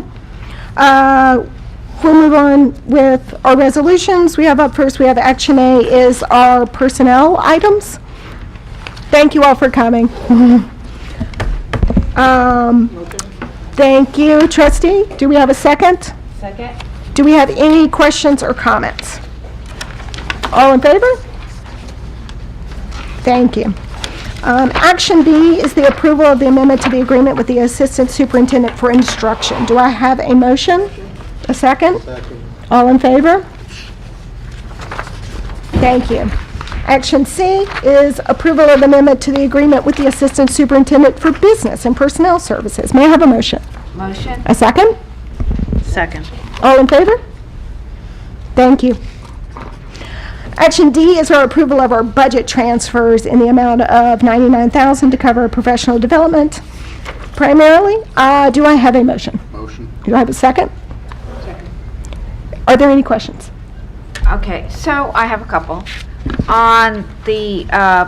We'll move on with our resolutions. We have up first, we have Action A is our personnel items. Thank you all for coming. Thank you, trustee. Do we have a second? Second. Do we have any questions or comments? All in favor? Thank you. Action B is the approval of the amendment to the agreement with the Assistant Superintendent for Instruction. Do I have a motion? A second? Second. All in favor? Thank you. Action C is approval of amendment to the agreement with the Assistant Superintendent for Business and Personnel Services. May I have a motion? Motion. A second? Second. All in favor? Thank you. Action D is our approval of our budget transfers in the amount of $99,000 to cover professional development primarily. Do I have a motion? Motion. Do I have a second? Second. Are there any questions? Okay, so I have a couple. On the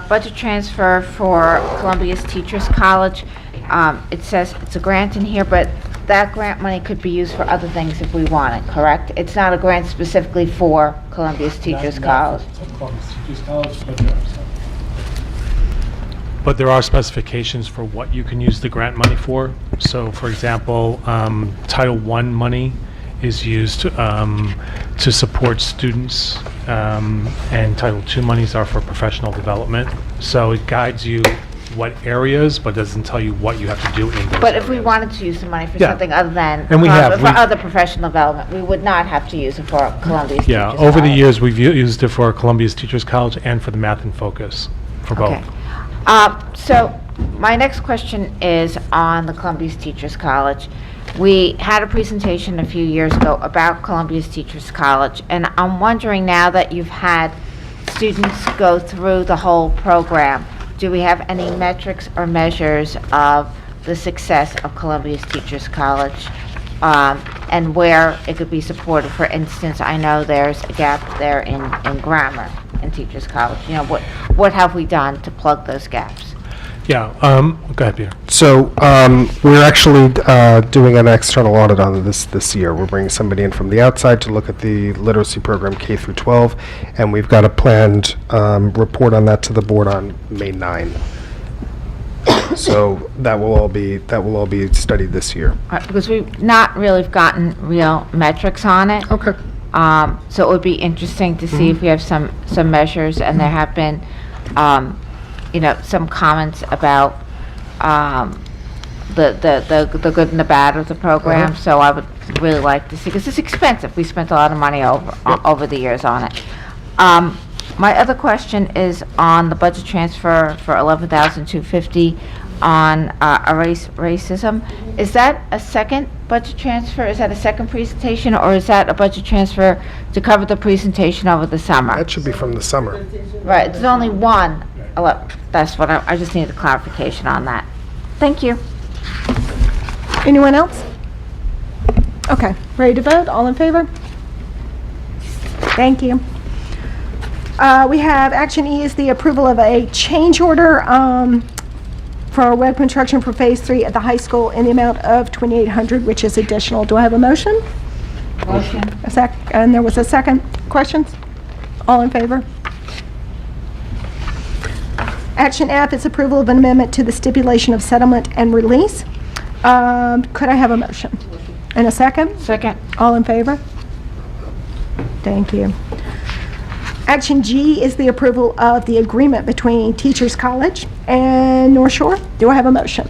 budget transfer for Columbia's Teachers College, it says it's a grant in here, but that grant money could be used for other things if we want it, correct? It's not a grant specifically for Columbia's Teachers College. But there are specifications for what you can use the grant money for. So, for example, Title I money is used to support students, and Title II monies are for professional development. So it guides you what areas, but doesn't tell you what you have to do in those But if we areas. wanted to use the money for Yeah. something other than, And we have. for other professional development, we would not have to use it for Columbia's Teachers Yeah, College. over the years, we've used it for Columbia's Teachers College and for the Math and Focus, for both. Okay. So my next question is on the Columbia's Teachers College. We had a presentation a few years ago about Columbia's Teachers College, and I'm wondering now that you've had students go through the whole program, do we have any metrics or measures of the success of Columbia's Teachers College, and where it could be supported? For instance, I know there's a gap there in grammar in Teachers College. You know, what have we done to plug those gaps? Yeah, go ahead, Peter. So we're actually doing an external audit on this year. We're bringing somebody in from the outside to look at the literacy program K through 12, and we've got a planned report on that to the board on May 9. So that will all be studied this year. Because we've not really gotten real metrics on it. Okay. So it would be interesting to see if we have some measures, and there have been, some comments about the good and the bad of the program. So I would really like to see, because it's expensive. We spent a lot of money over the years on it. My other question is on the budget transfer for $11,250 on racism. Is that a second budget transfer? Is that a second presentation, or is that a budget transfer to cover the presentation over the summer? That should be from the summer. Right, there's only one. That's what I just needed clarification on that. Thank you. Anyone else? Okay, ready to vote? All in favor? Thank you. We have Action E is the approval of a change order for web construction for Phase 3 at the high school in the amount of $2,800, which is additional. Do I have a motion? Motion. And there was a second. Questions? All in favor? Action F is approval of an amendment to the stipulation of settlement and release. Could I have a motion? And a second? Second. All in favor? Thank you. Action G is the approval of the agreement between Teachers College and North Shore. Do I have a motion?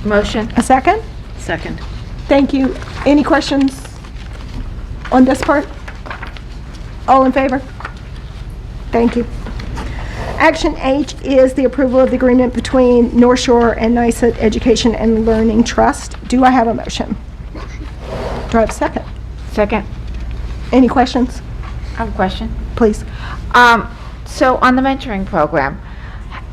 Motion. A second? Second. Thank you. Any questions on this part? All in favor? Thank you. Action H is the approval of the agreement between North Shore and NYSET Education and Learning Trust. Do I have a motion? Motion. Do I have a second? Second. Any questions? I have a question. Please. So on the mentoring program,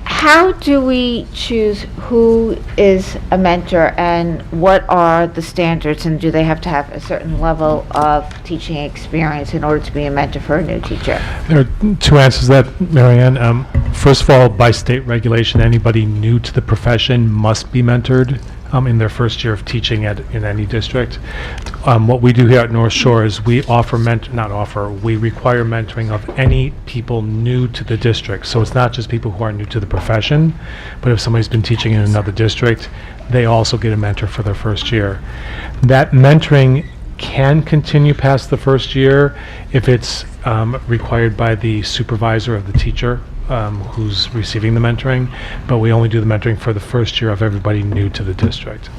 how do we choose who is a mentor and what are the standards, and do they have to have a certain level of teaching experience in order to be a mentor for a new teacher? There are two answers to that, Marianne. First of all, by state regulation, anybody new to the profession must be mentored in their first year of teaching in any district. What we do here at North Shore is we offer we require mentoring of any people new to the district. So it's not just people who are new to the profession, but if somebody's been teaching in another district, they also get a mentor for their first year. That mentoring can continue past the first year if it's required by the supervisor of the teacher who's receiving the mentoring, but we only do the mentoring for the first year of everybody new to the district.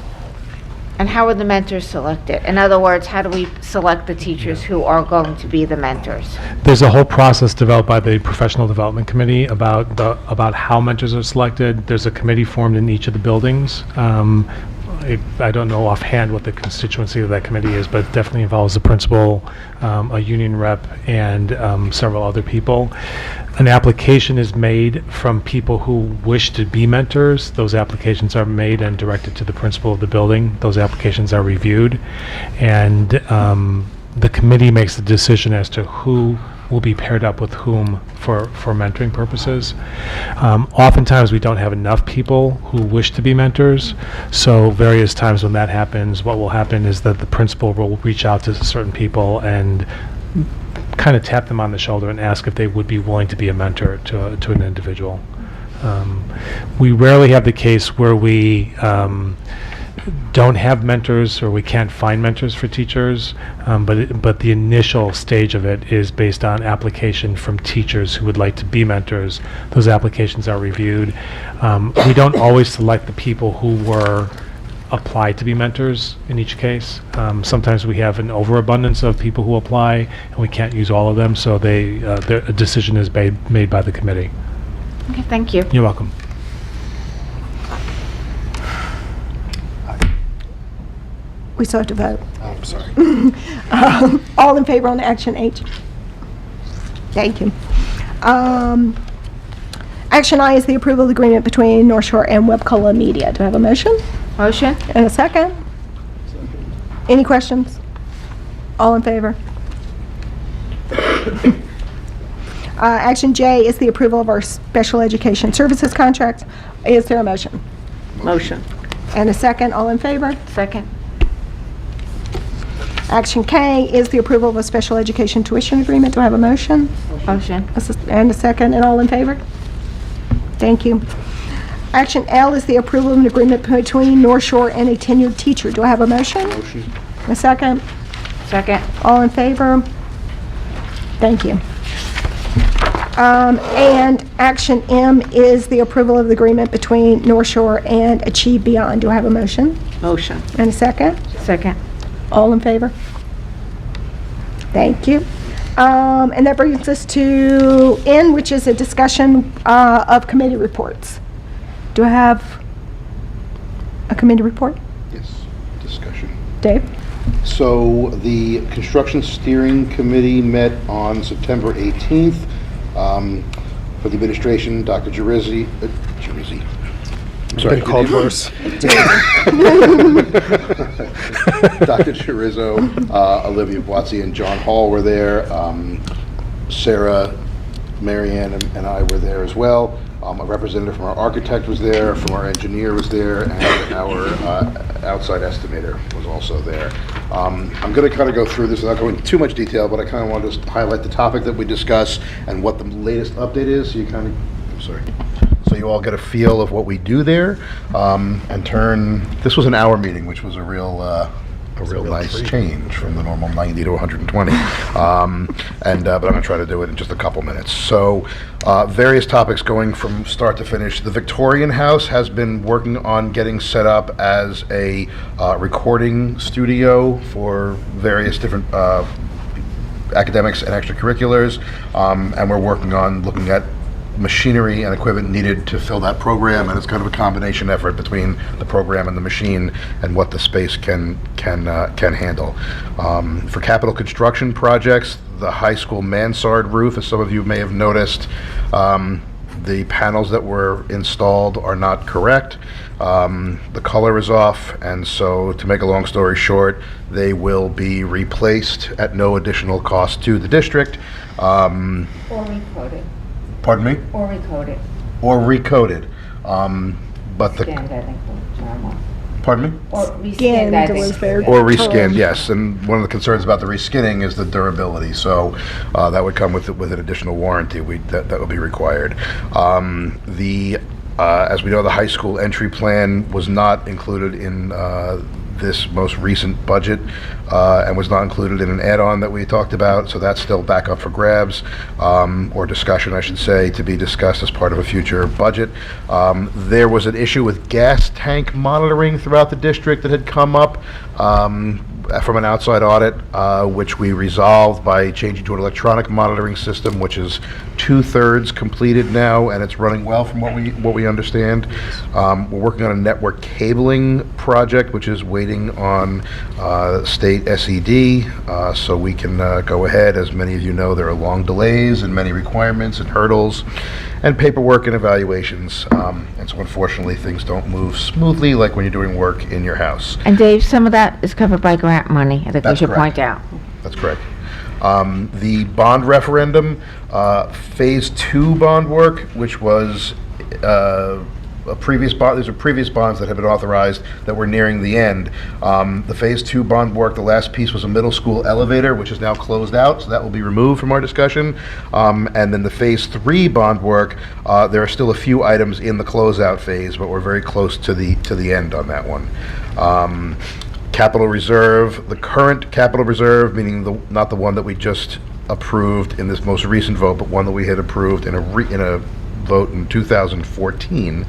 And how are the mentors selected? In other words, how do we select the teachers who are going to be the mentors? There's a whole process developed by the Professional Development Committee about how mentors are selected. There's a committee formed in each of the buildings. I don't know offhand what the constituency of that committee is, but it definitely involves the principal, a union rep, and several other people. An application is made from people who wish to be mentors. Those applications are made and directed to the principal of the building. Those applications are reviewed, and the committee makes the decision as to who will be paired up with whom for mentoring purposes. Oftentimes we don't have enough people who wish to be mentors, so various times when that happens, what will happen is that the principal will reach out to certain people and kind of tap them on the shoulder and ask if they would be willing to be a mentor to an individual. We rarely have the case where we don't have mentors or we can't find mentors for teachers, but the initial stage of it is based on application from teachers who would like to be mentors. Those applications are reviewed. We don't always select the people who were applied to be mentors in each case. Sometimes we have an overabundance of people who apply and we can't use all of them, so a decision is made by the committee. Okay, thank you. You're welcome. We still have to vote. Oh, I'm sorry. All in favor on action H? Thank you. Action I is the approval of the agreement between North Shore and Webcola Media. Do I have a motion? Motion? And a second? Any questions? All in favor? Action J is the approval of our special education services contract. Is there a motion? Motion. And a second? All in favor? Second? Action K is the approval of a special education tuition agreement. Do I have a motion? Motion? And a second, and all in favor? Thank you. Action L is the approval of an agreement between North Shore and a tenured teacher. Do I have a motion? Motion. A second? Second? All in favor? Thank you. And Action M is the approval of the agreement between North Shore and Achieve Beyond. Do I have a motion? Motion. And a second? Second? All in favor? Thank you. And that brings us to N, which is a discussion of committee reports. Do I have a committee report? Yes, discussion. Dave? So the Construction Steering Committee met on September 18th. For the administration, Dr. Girizzi, I'm sorry. Been called worse. Dr. Chirizo, Olivia Boazzi, and John Hall were there. Sarah, Marianne, and I were there as well. A representative from our architect was there, from our engineer was there, and our outside estimator was also there. I'm going to kind of go through this without going into too much detail, but I kind of want to just highlight the topic that we discussed and what the latest update is, so you kind of, so you all get a feel of what we do there, and this was an hour meeting, which was a real a real nice change from the normal 90 to 120. But I'm going to try to do it in just a couple minutes. So, various topics going from start to finish. The Victorian House has been working on getting set up as a recording studio for various different academics and extracurriculars, and we're working on looking at machinery and equipment needed to fill that program, and it's kind of a combination effort between the program and the machine and what the space can handle. For capital construction projects, the high school mansard roof, as some of you may have noticed, the panels that were installed are not correct. The color is off, and so to make a long story short, they will be replaced at no additional cost to the district. Or recoded. Pardon me? Or recoded. Or recoded. But the, Scanned, I think, Jeremiah. pardon me? Or rescanned, I Scanned think. was their Or rescanned, term. yes. And one of the concerns about the reskinning is the durability. So that would come with an additional warranty. That would be required. As we know, the high school entry plan was not included in this most recent budget and was not included in an add-on that we talked about, so that's still back up for grabs, or discussion, I should say, to be discussed as part of a future budget. There was an issue with gas tank monitoring throughout the district that had come up from an outside audit, which we resolved by changing to an electronic monitoring system, which is 2/3 completed now, and it's running well from what we understand. We're working on a network cabling project, which is waiting on state SED, so we can go ahead. As many of you know, there are long delays and many requirements and hurdles and paperwork and evaluations, and so unfortunately things don't move smoothly like when you're doing work in your house. And Dave, some of that is covered by grant money, I think we That's should correct. point out. That's correct. The bond referendum, Phase 2 bond work, which was a previous bond, these are previous bonds that have been authorized that were nearing the end. The Phase 2 bond work, the last piece was a middle school elevator, which is now closed out, so that will be removed from our discussion. And then the Phase 3 bond work, there are still a few items in the closeout phase, but we're very close to the end on that one. Capital reserve, the current capital reserve, meaning not the one that we just approved in this most recent vote, but one that we had approved in a vote in 2014.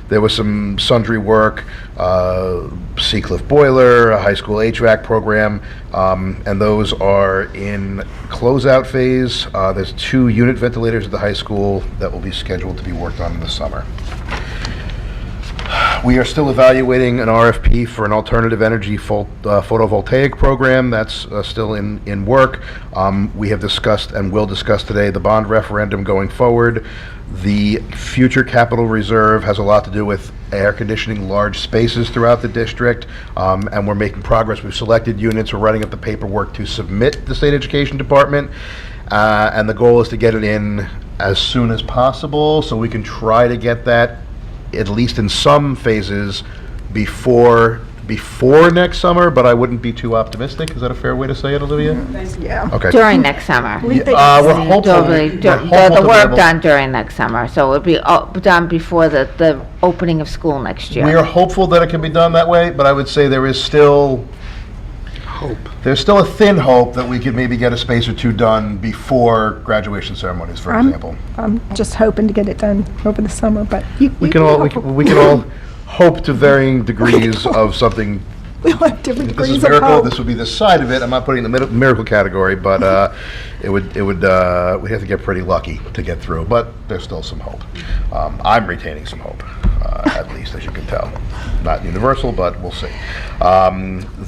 There was some sundry work, Seacliff boiler, a high school HVAC program, and those are in closeout phase. There's 2 unit ventilators at the high school that will be scheduled to be worked on in the summer. We are still evaluating an RFP for an alternative energy photovoltaic program. That's still in work. We have discussed and will discuss today the bond referendum going forward. The future capital reserve has a lot to do with air conditioning large spaces throughout the district, and we're making progress. We've selected units. We're writing up the paperwork to submit to the State Education Department, and the goal is to get it in as soon as possible so we can try to get that at least in some phases before next summer, but I wouldn't be too optimistic. Is that a fair way to say it, Olivia? Yeah. Okay. During next summer. We think We're hopeful. The work done during next summer, so it would be done before the opening of school next year. We are hopeful that it can be done that way, but I would say there is still hope. There's still a thin hope that we could maybe get a space or 2 done before graduation ceremonies, for example. I'm just hoping to get it done over the summer, but We can all hope to varying degrees of something. We'll have different If this is degrees of miracle, hope. this would be the side of it. I'm not putting it in the miracle category, but we'd have to get pretty lucky to get through. But there's still some hope. I'm retaining some hope, at least, as you can tell. Not universal, but we'll see.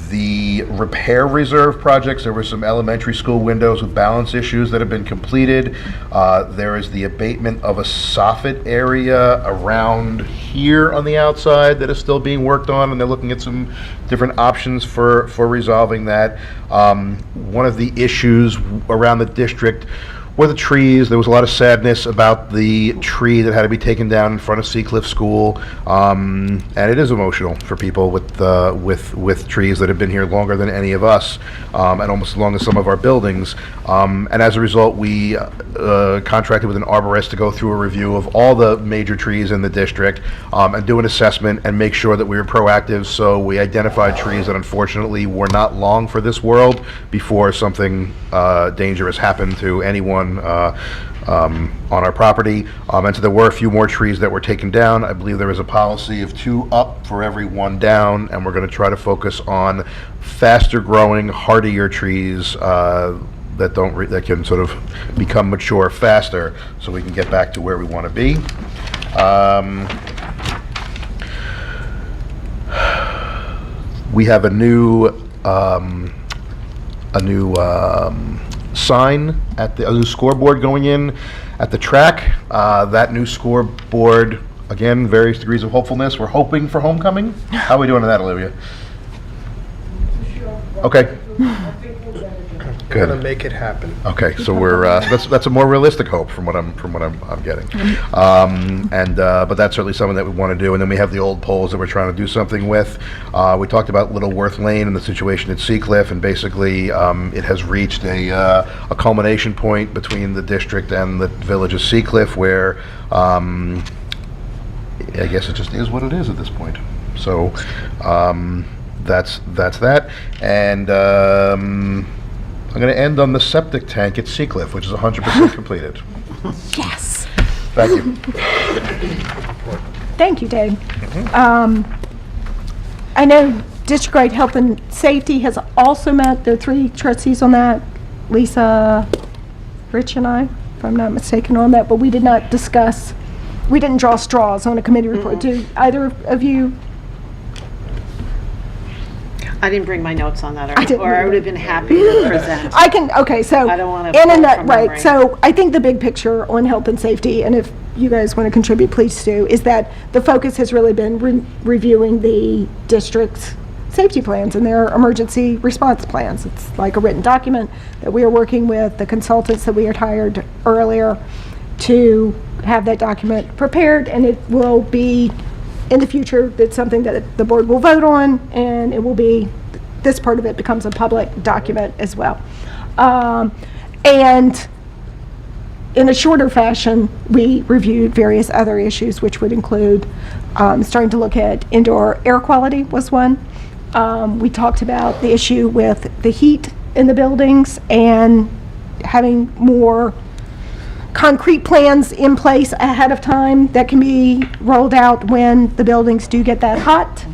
The repair reserve projects, there were some elementary school windows with balance issues that have been completed. There is the abatement of a soffit area around here on the outside that is still being worked on, and they're looking at some different options for resolving that. One of the issues around the district were the trees. There was a lot of sadness about the tree that had to be taken down in front of Seacliff School, and it is emotional for people with trees that have been here longer than any of us, and almost as long as some of our buildings. And as a result, we contracted with an arborist to go through a review of all the major trees in the district and do an assessment and make sure that we were proactive. So we identified trees that unfortunately were not long for this world before something dangerous happened to anyone on our property. And so there were a few more trees that were taken down. I believe there is a policy of 2 up for every 1 down, and we're going to try to focus on faster growing, hardier trees that can sort of become mature faster, so we can get back to where we want to be. We have a new sign at a new scoreboard going in at the track. That new scoreboard, again, various degrees of hopefulness. We're hoping for homecoming. How are we doing on that, Olivia? Okay. Gonna Good. make it happen. Okay, so we're that's a more realistic hope from what I'm getting, but that's certainly something that we want to do. And then we have the old poles that we're trying to do something with. We talked about Littleworth Lane and the situation at Seacliff, and basically it has reached a culmination point between the district and the village of Seacliff, where I guess it just is what it is at this point. So that's that, and. I'm going to end on the septic tank at Seacliff, which is 100% completed. Yes. Thank you. Thank you, Dave. I know District-wide Health and Safety has also met. There are 3 trustees on that, Lisa, Rich, and I, if I'm not mistaken on that, but we did not discuss, we didn't draw straws on a committee report. Do either of you? I didn't bring my notes on that, I didn't or I would have been happy to present. I can, okay, so. I don't wanna in a pull nut- from Right, memory. so I think the big picture on health and safety, and if you guys want to contribute, please do, is that the focus has really been reviewing the district's safety plans and their emergency response plans. It's like a written document that we are working with the consultants that we had hired earlier to have that document prepared, and it will be, in the future, that's something that the board will vote on, and it will be, this part of it becomes a public document as well. And in a shorter fashion, we reviewed various other issues, which would include starting to look at indoor air quality was one. We talked about the issue with the heat in the buildings and having more concrete plans in place ahead of time that can be rolled out when the buildings do get that hot.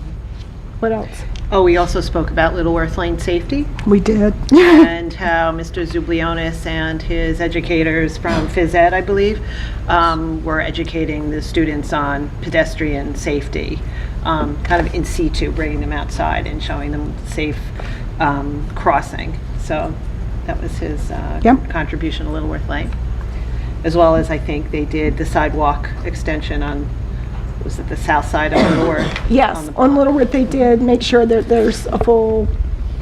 What else? Oh, we also spoke about Littleworth Lane safety We did. and how Mr. Zublionis and his educators from phys ed, I believe, were educating the students on pedestrian safety, kind of in situ, bringing them outside and showing them safe crossing. So that was his Yep. contribution to Littleworth Lane. As well as, I think, they did the sidewalk extension on, was it the south side of Littleworth? Yes, on Littleworth, they did make sure that there's a full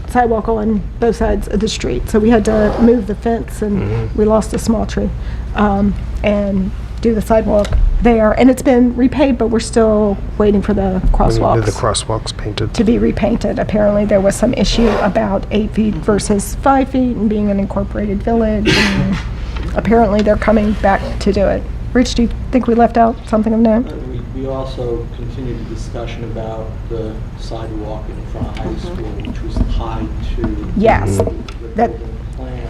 sidewalk on both sides of the street. So we had to move the fence, and we lost a small tree, and do the sidewalk there. And it's been repaved, but we're still waiting for the We need the crosswalks crosswalks painted. to be repainted. Apparently, there was some issue about 8 feet versus 5 feet and being an incorporated village. And apparently, they're coming back to do it. Rich, do you think we left out something of note? We also continued the discussion about the sidewalk in front of high school, which was tied to Yes. the That- building plan.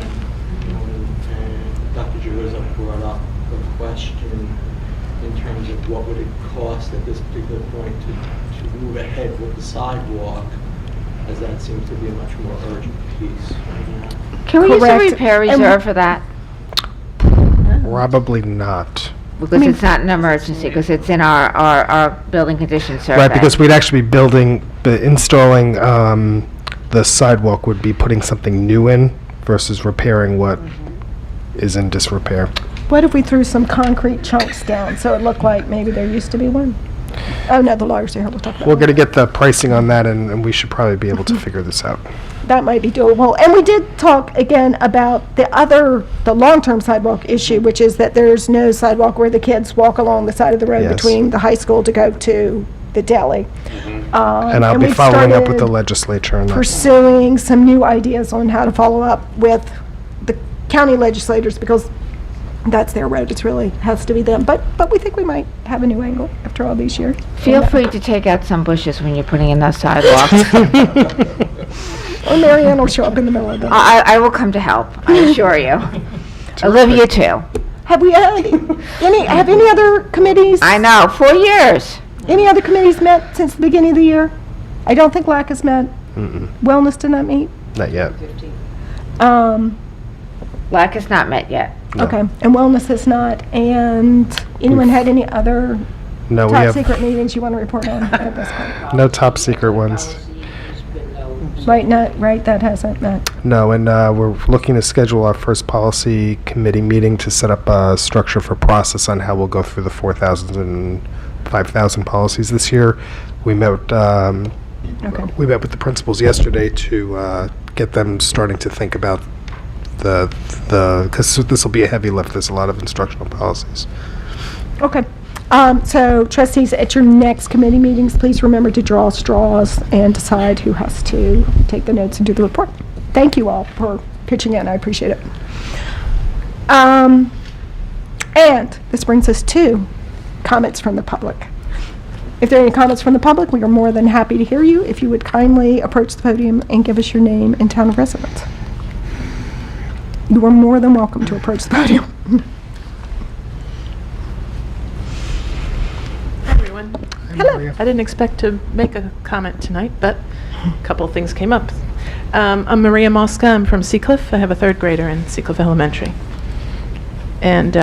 And Dr. Giroza brought up a question in terms of what would it cost at this particular point to move ahead with the sidewalk, as that seems to be a much more urgent piece. Can we use a Correct. repair And- reserve for that? Probably not. Because it's not an emergency, because it's in our building condition survey. Right, because we'd actually be installing the sidewalk would be putting something new in versus repairing what is in disrepair. What if we threw some concrete chunks down so it looked like maybe there used to be one? Oh, no, the lawyers are here, we'll talk about We're it. going to get the pricing on that, and we should probably be able to figure this out. That might be doable. And we did talk again about the long-term sidewalk issue, which is that there's no sidewalk where the kids walk along the side of the road Yes. between the high school to go to the deli. And I'll be we've following up with the started legislature on that. pursuing some new ideas on how to follow up with the county legislators, because that's their road. It really has to be them. But we think we might have a new angle after all these years. Feel free to take out some bushes when you're putting in those sidewalks. Or Marianne will show up in the middle of the... I will come to help, I assure you. Olivia, too. Have we had any other committees? I know, 4 years. Any other committees met since the beginning of the year? I don't think LAC has met. Wellness did not meet. Not yet. LAC has not met yet. Okay, and wellness has not. And anyone had any other No, we top have secret meetings you want to report on at this point? no top secret ones. Right, that hasn't met. No, and we're looking to schedule our first policy committee meeting to set up a structure for process on how we'll go through the 4,000 and 5,000 policies this year. We met with the principals yesterday to get them starting to think about because this will be a heavy lift. There's a lot of instructional policies. Okay. So trustees, at your next committee meetings, please remember to draw straws and decide who has to take the notes and do the report. Thank you all for pitching in. I appreciate it. And this brings us to comments from the public. If there are any comments from the public, we are more than happy to hear you. If you would kindly approach the podium and give us your name and town of residence. You are more than welcome to approach the podium. Everyone. Hello. I didn't expect to make a comment tonight, but a couple of things came up. I'm Maria Mosca. I'm from Seacliff. I have a third grader in Seacliff Elementary. And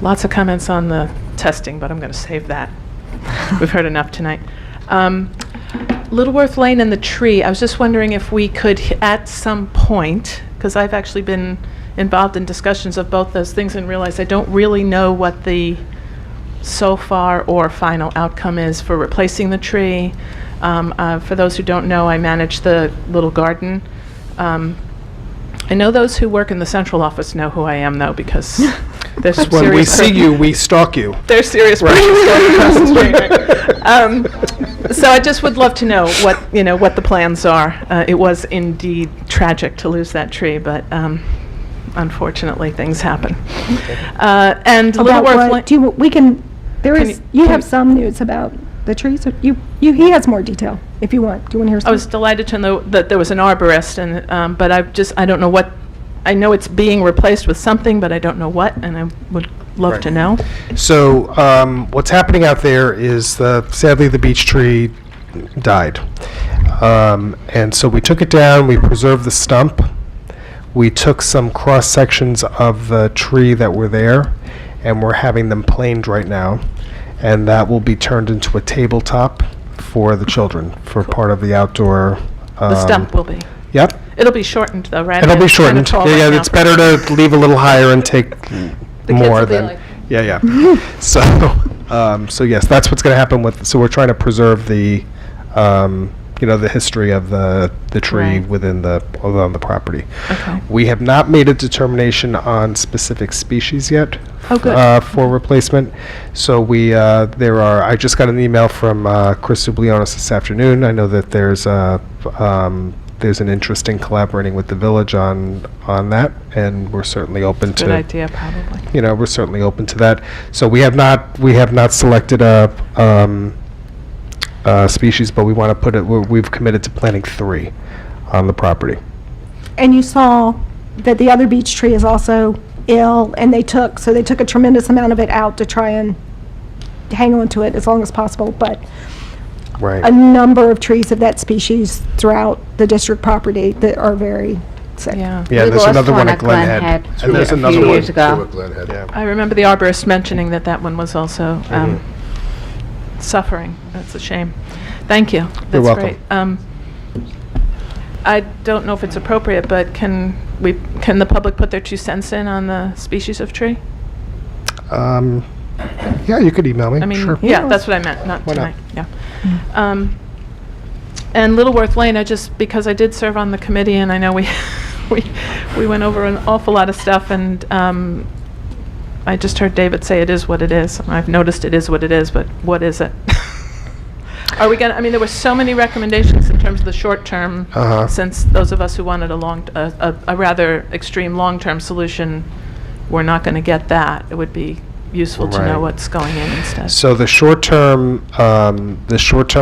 lots of comments on the testing, but I'm going to save that. We've heard enough tonight. Littleworth Lane and the tree, I was just wondering if we could, at some point, because I've actually been involved in discussions of both those things and realized I don't really know what the so far or final outcome is for replacing the tree. For those who don't know, I manage the little garden. I know those who work in the central office know who I am, though, because there's some When we serious see you, we stalk you. there's serious problems going across the street. Right? So I just would love to know what the plans are. It was indeed tragic to lose that tree, but unfortunately things happen. And About Littleworth what? Lane. Do you, we can, there Can is, you- you can- have some news about the trees. He has more detail if you want. Do you want to hear I some? was delighted to know that there was an arborist, and but I don't know what. I know it's being replaced with something, but I don't know what, and I would love to know. So what's happening out there is sadly the beech tree died. And so we took it down, we preserved the stump. We took some cross sections of the tree that were there, and we're having them planed right now. And that will be turned into a tabletop for the children, for part of the outdoor. The stump will be. Yep. It'll be shortened, though, right? It'll be It's kinda shortened. tall Yeah, right yeah, now it's for- better to leave a little higher and take more will be than. like- Yeah. So yes, that's what's going to happen with. So we're trying to preserve the, the history of the tree Right. within on the property. Okay. We have not made a determination on specific species yet. Oh, good. For replacement. So I just got an email from Chris Zublionis this afternoon. I know that there's an interest in collaborating with the village on that, and we're certainly open to. Good idea, probably. We're certainly open to that. So we have not selected a species, but we want to put it. We've committed to planting 3 on the property. And you saw that the other beech tree is also ill, and they took a tremendous amount of it out to try and hang on to it as long as possible. But Right. a number of trees of that species throughout the district property that are very sick. Yeah. Yeah, We there's lost another one one at at Glen Glen Head. Head And there's a few another one. years ago. Two at Glen Head. Yeah. I remember the arborist mentioning that one was also suffering. That's a shame. Thank you. That's welcome. great. I don't know if it's appropriate, but can the public put their 2 cents in on the species of tree? Yeah, you could email me. I mean, Sure. yeah, that's what I meant, not Why not? tonight, yeah. And Littleworth Lane, because I did serve on the committee, and I know we went over an awful lot of stuff, and I just heard David say it is what it is. I've noticed it is what it is, but what is it? Are we gonna, I mean, there were so many recommendations in terms of the short term, since those of us who wanted a rather extreme long-term solution, we're not gonna get that. It would be useful to know Right. what's going in instead. So the short-term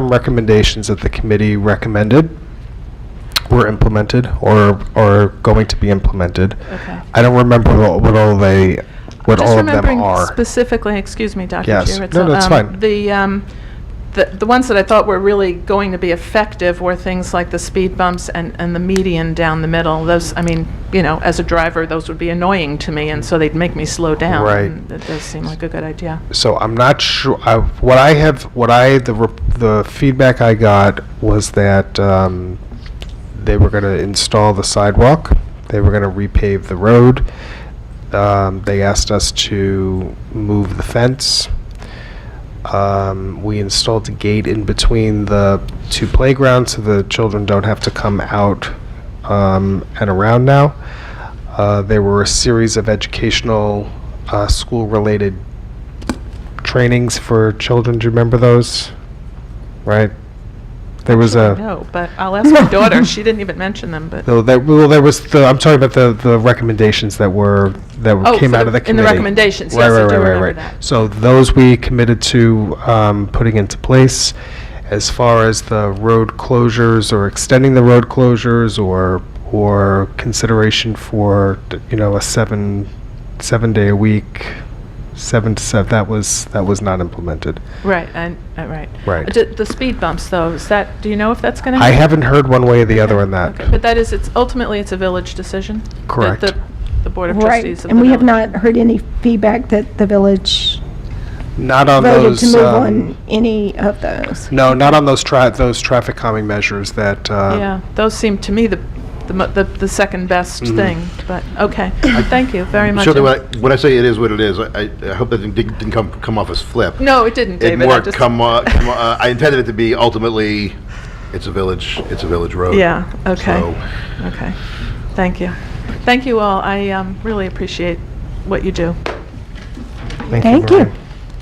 recommendations that the committee recommended were implemented or are going to be implemented. Okay. I don't remember what all of them are. Specifically, excuse me, Dr. Yes. Giroux, No, that's fine. The ones that I thought were really going to be effective were things like the speed bumps and the median down the middle. Those, I mean, you know, as a driver, those would be annoying to me, and so they'd make me slow down. Right. And that does seem like a good idea. So I'm not sure, the feedback I got was that they were going to install the sidewalk, they were going to repave the road, they asked us to move the fence. We installed a gate in between the two playgrounds so the children don't have to come out and around now. There were a series of educational, school-related trainings for children. Do you remember those? Right? There was No, but I'll ask my daughter. She didn't even mention them, but. No, there was I'm talking about the recommendations that came out of the committee. In the recommendations, Right, yes, I right, do right, remember right. that. So those we committed to putting into place. As far as the road closures or extending the road closures or consideration for, you know, a 7-day a week, 7 to 7, that was not implemented. Right, and, right. Right. The speed bumps, though, do you know if that's going to I happen? haven't heard one way or the other on that. Okay, but that is, ultimately, it's a village decision? Correct. The Board of Right, Trustees of the and we have village. not heard any feedback that the village Not on voted those. to move on any of those. No, not on those traffic calming measures that. Yeah, those seem to me the second best thing, but, okay. Thank you very much. Certainly, when I say it is what it is, I hope that didn't come off as flip. No, it didn't, David. It more I intended it to be ultimately, it's a village road. Yeah, okay. So- Okay, thank you. Thank you all. I really appreciate what you do. Thank you.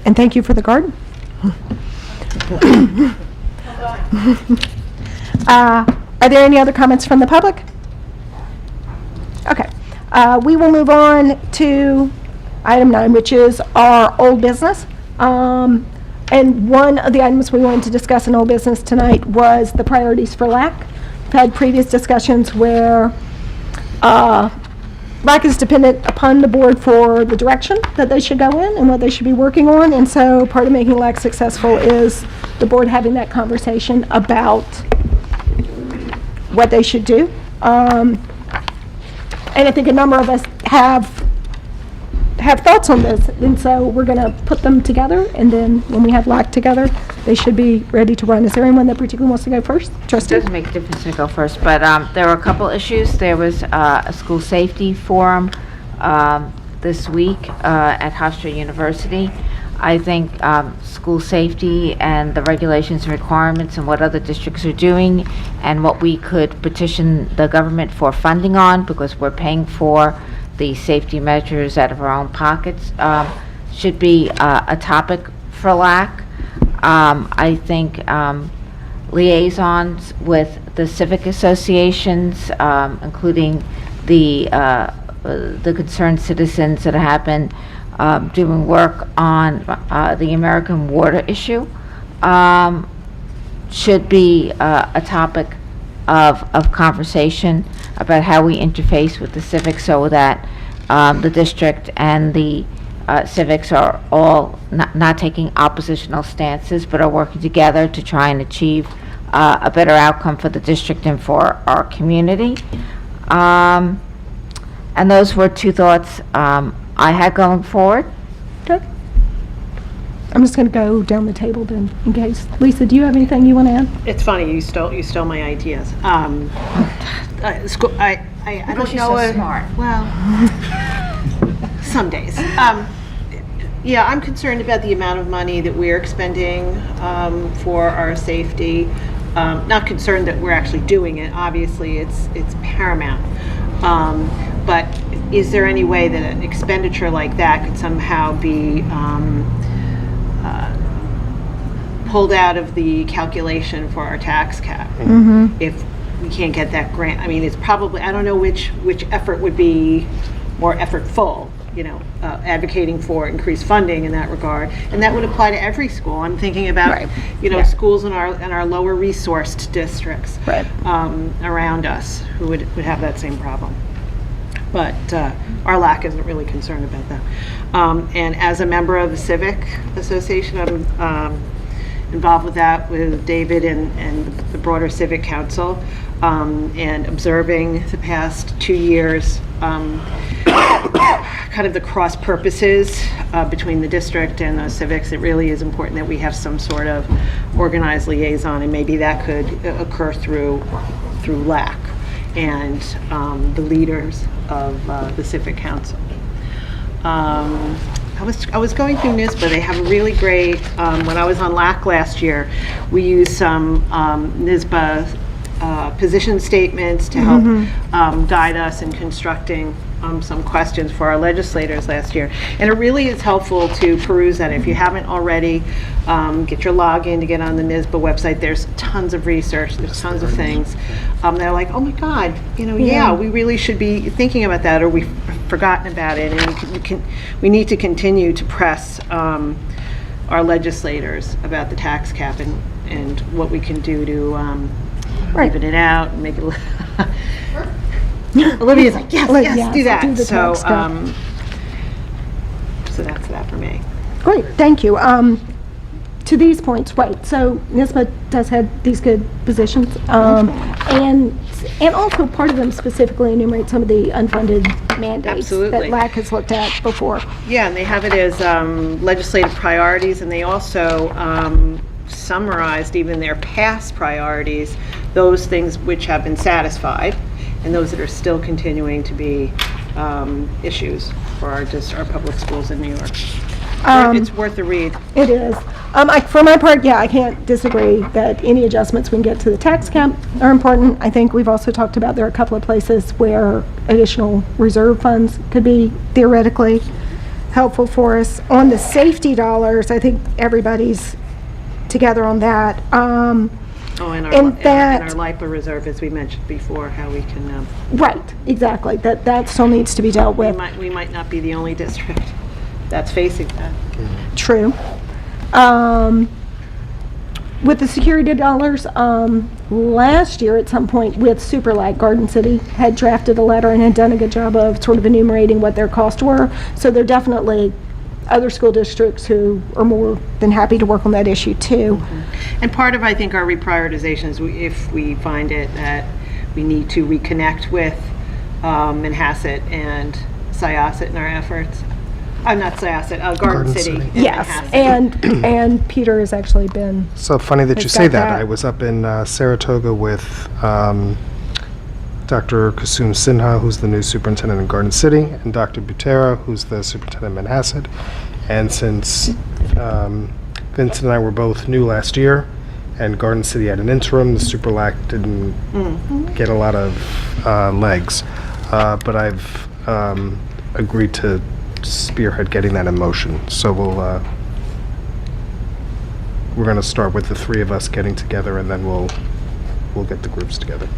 And thank you for the garden. Are there any other comments from the public? Okay. We will move on to item 9, which is our old business. And one of the items we wanted to discuss in old business tonight was the priorities for LAC. We've had previous discussions where LAC is dependent upon the board for the direction that they should go in and what they should be working on. And so part of making LAC successful is the board having that conversation about what they should do. And I think a number of us have thoughts on this. And so we're going to put them together. And then when we have LAC together, they should be ready to run. Is there anyone that particularly wants to go first? It Trustee? doesn't make a difference to go first, but there were a couple issues. There was a school safety forum this week at Hofstra University. I think school safety and the regulations and requirements and what other districts are doing and what we could petition the government for funding on, because we're paying for the safety measures out of our own pockets, should be a topic for LAC. I think liaisons with the civic associations, including the concerned citizens that have been doing work on the American water issue, should be a topic of conversation about how we interface with the civics so that the district and the civics are all not taking oppositional stances, but are working together to try and achieve a better outcome for the district and for our community. And those were two thoughts I had going forward. Okay. I'm just going to go down the table then, in case. Lisa, do you have anything you want to add? It's funny, you stole my ideas. I don't Because know. you're so smart. Well, some days. Yeah, I'm concerned about the amount of money that we're expending for our safety. Not concerned that we're actually doing it. Obviously, it's paramount. But is there any way that an expenditure like that could somehow be pulled out of the calculation for our tax cap? If we can't get that grant, I mean, it's probably, I don't know which effort would be more effortful, advocating for increased funding in that regard, and that would apply to every school. I'm thinking about, schools in our lower resourced districts around us who would have that same problem. But our LAC isn't really concerned about that. And as a member of the Civic Association, I'm involved with that with David and the broader Civic Council, and observing the past 2 years kind of the cross purposes between the district and the civics. It really is important that we have some sort of organized liaison, and maybe that could occur through LAC and the leaders of the Civic Council. I was going through NYSBA. They have a really great, when I was on LAC last year, we used some NYSBA position statements to help guide us in constructing some questions for our legislators last year. And it really is helpful to peruse that. If you haven't already, get your login to get on the NYSBA website. There's tons of research, there's tons of things. They're like, oh my God, yeah, we really should be thinking about that, or we've forgotten about it. And we need to continue to press our legislators about the tax cap and what we can do to even it out and make it. Olivia's like, yes, do that. Do the So, tax cap. so that's that for me. Great, thank you. To these points, right, so NYSBA does have these good positions, and also part of them specifically enumerate some of the unfunded mandates that Absolutely. LAC has looked at before. Yeah, and they have it as legislative priorities, and they also summarized even their past priorities, those things which have been satisfied, and those that are still continuing to be issues for our public schools in New York. It's worth a read. It is. For my part, I can't disagree that any adjustments we can get to the tax cap are important. I think we've also talked about there are a couple of places where additional reserve funds could be theoretically helpful for us. On the safety dollars, I think everybody's together on that. And that- our LIPA reserve, as we mentioned before, how we can. Right, exactly. That still needs to be dealt with. We might not be the only district that's facing that. True. With the security dollars, last year at some point with SuperLAC, Garden City had drafted a letter and had done a good job of sort of enumerating what their costs were. So there are definitely other school districts who are more than happy to work on that issue too. And part of, I think, our reprioritization is if we find it that we need to reconnect with Manhasset and Syosset in our efforts. Not Syosset, Garden City. and Yes, Manhasset. and Peter has actually been. So funny that you Has say got that. that. I was up in Saratoga with Dr. Kusum Sinha, who's the new superintendent in Garden City, and Dr. Butera, who's the superintendent in Manhasset. And since Vincent and I were both new last year, and Garden City had an interim, the SuperLAC didn't get a lot of legs. But I've agreed to spearhead getting that in motion. So we're going to start with the three of us getting together, and then we'll get the groups together.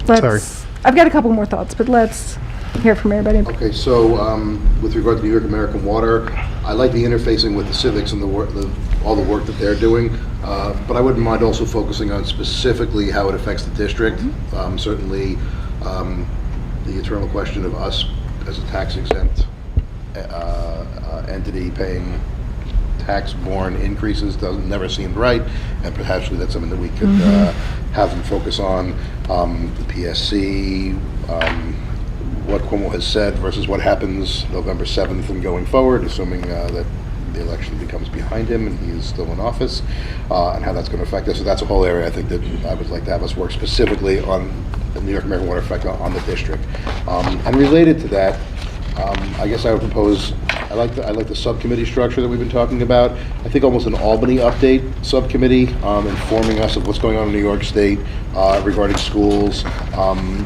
I've got a couple more thoughts, but let's hear from everybody. Okay, so with regard to New York American Water, I like the interfacing with the civics and all the work that they're doing, but I wouldn't mind also focusing on specifically how it affects the district. Certainly, the eternal question of us as a tax-exempt entity paying tax-borne increases never seemed right, and perhaps that's something that we could have them focus on. The PSC, what Cuomo has said versus what happens November 7th and going forward, assuming that the election becomes behind him and he is still in office, and how that's going to affect us. So that's a whole area I think that I would like to have us work specifically on the New York American Water effect on the district. And related to that, I guess I would propose, I like the subcommittee structure that we've been talking about. I think almost an Albany update subcommittee, informing us of what's going on in New York State regarding schools.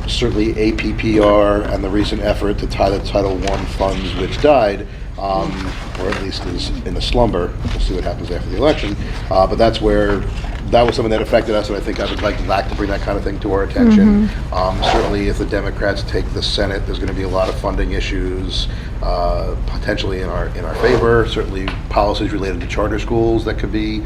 Certainly APPR and the recent effort to tie the Title I funds which died, or at least is in a slumber. We'll see what happens after the election. But that was something that affected us, and I think I would like LAC to bring that kind of thing to our attention. Certainly, if the Democrats take the Senate, there's going to be a lot of funding issues potentially in our favor. Certainly, policies related to charter schools that could be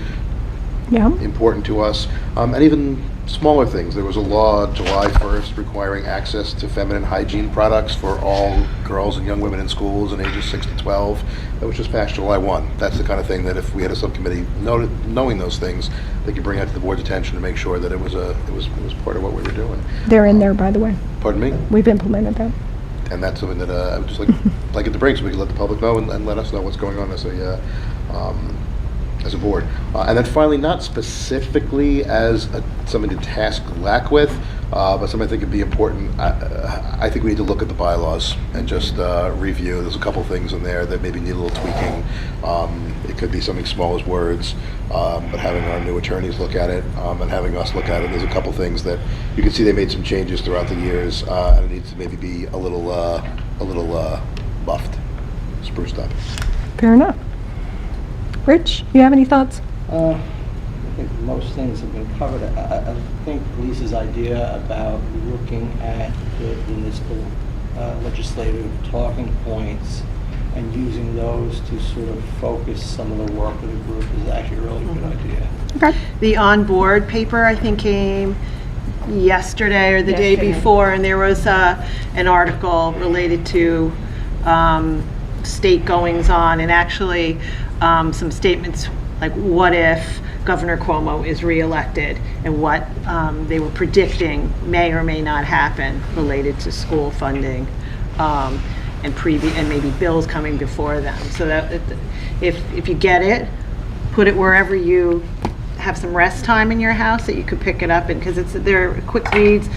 important to us, and even smaller things. There was a law July 1st requiring access to feminine hygiene products for all girls and young women in schools in ages 6 to 12. That was just passed July 1. That's the kind of thing that if we had a subcommittee knowing those things, they could bring that to the board's attention to make sure that it was part of what we were doing. They're in there, by the way. Pardon me? We've implemented that. And that's something that I would just like it to bring so we can let the public know and let us know what's going on as a board. And then finally, not specifically as something to task LAC with, but something I think would be important. I think we need to look at the bylaws and just review. There's a couple things in there that maybe need a little tweaking. It could be something small as words, but having our new attorneys look at it and having us look at it, there's a couple things that you can see they made some changes throughout the years, and it needs to maybe be a little buffed, spruced up. Fair enough. Rich, you have any thoughts? I think most things have been covered. I think Lisa's idea about looking at the municipal legislative talking points and using those to sort of focus some of the work of the group is actually a really good idea. Okay. The on-board paper, I think, came yesterday or the day before, and there was an article related to state goings-on, and actually some statements like what if Governor Cuomo is reelected, and what they were predicting may or may not happen related to school funding, and maybe bills coming before them. So that if you get it, put it wherever you have some rest time in your house that you could pick it up, and because they're quick reads.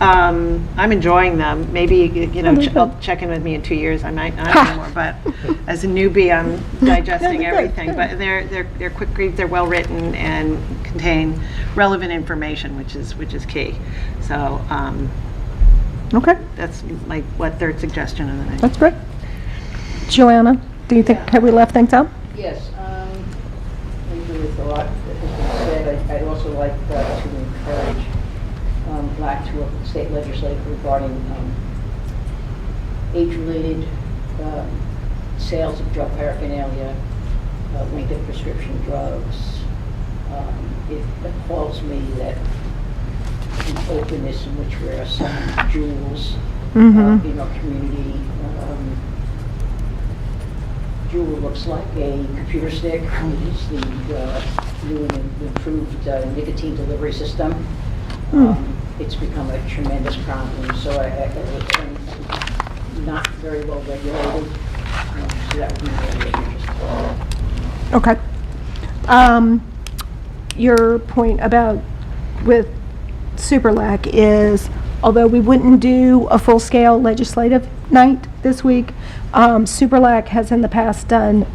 I'm enjoying them. Maybe I'll check in with me in 2 years. I might not anymore, but as a newbie, I'm digesting everything. But they're quick reads. They're well written and contain relevant information, which is key. So okay, that's my third suggestion of the night. That's great. Joanna, do you think have we left things out? Yes, I agree with a lot that has been said. I'd also like to encourage LAC to work with the state legislature regarding age-related sales of drug paraphernalia, length of prescription drugs. It appalls me that the openness in which we're assigning jewels in our community. Jewel looks like a computer stick. It's the new and improved nicotine delivery system. It's become a tremendous problem, so it's not very well regulated. So that would be very interesting. Okay. Your point about with Super LAC is, although we wouldn't do a full-scale legislative night this week, Super LAC has in the past done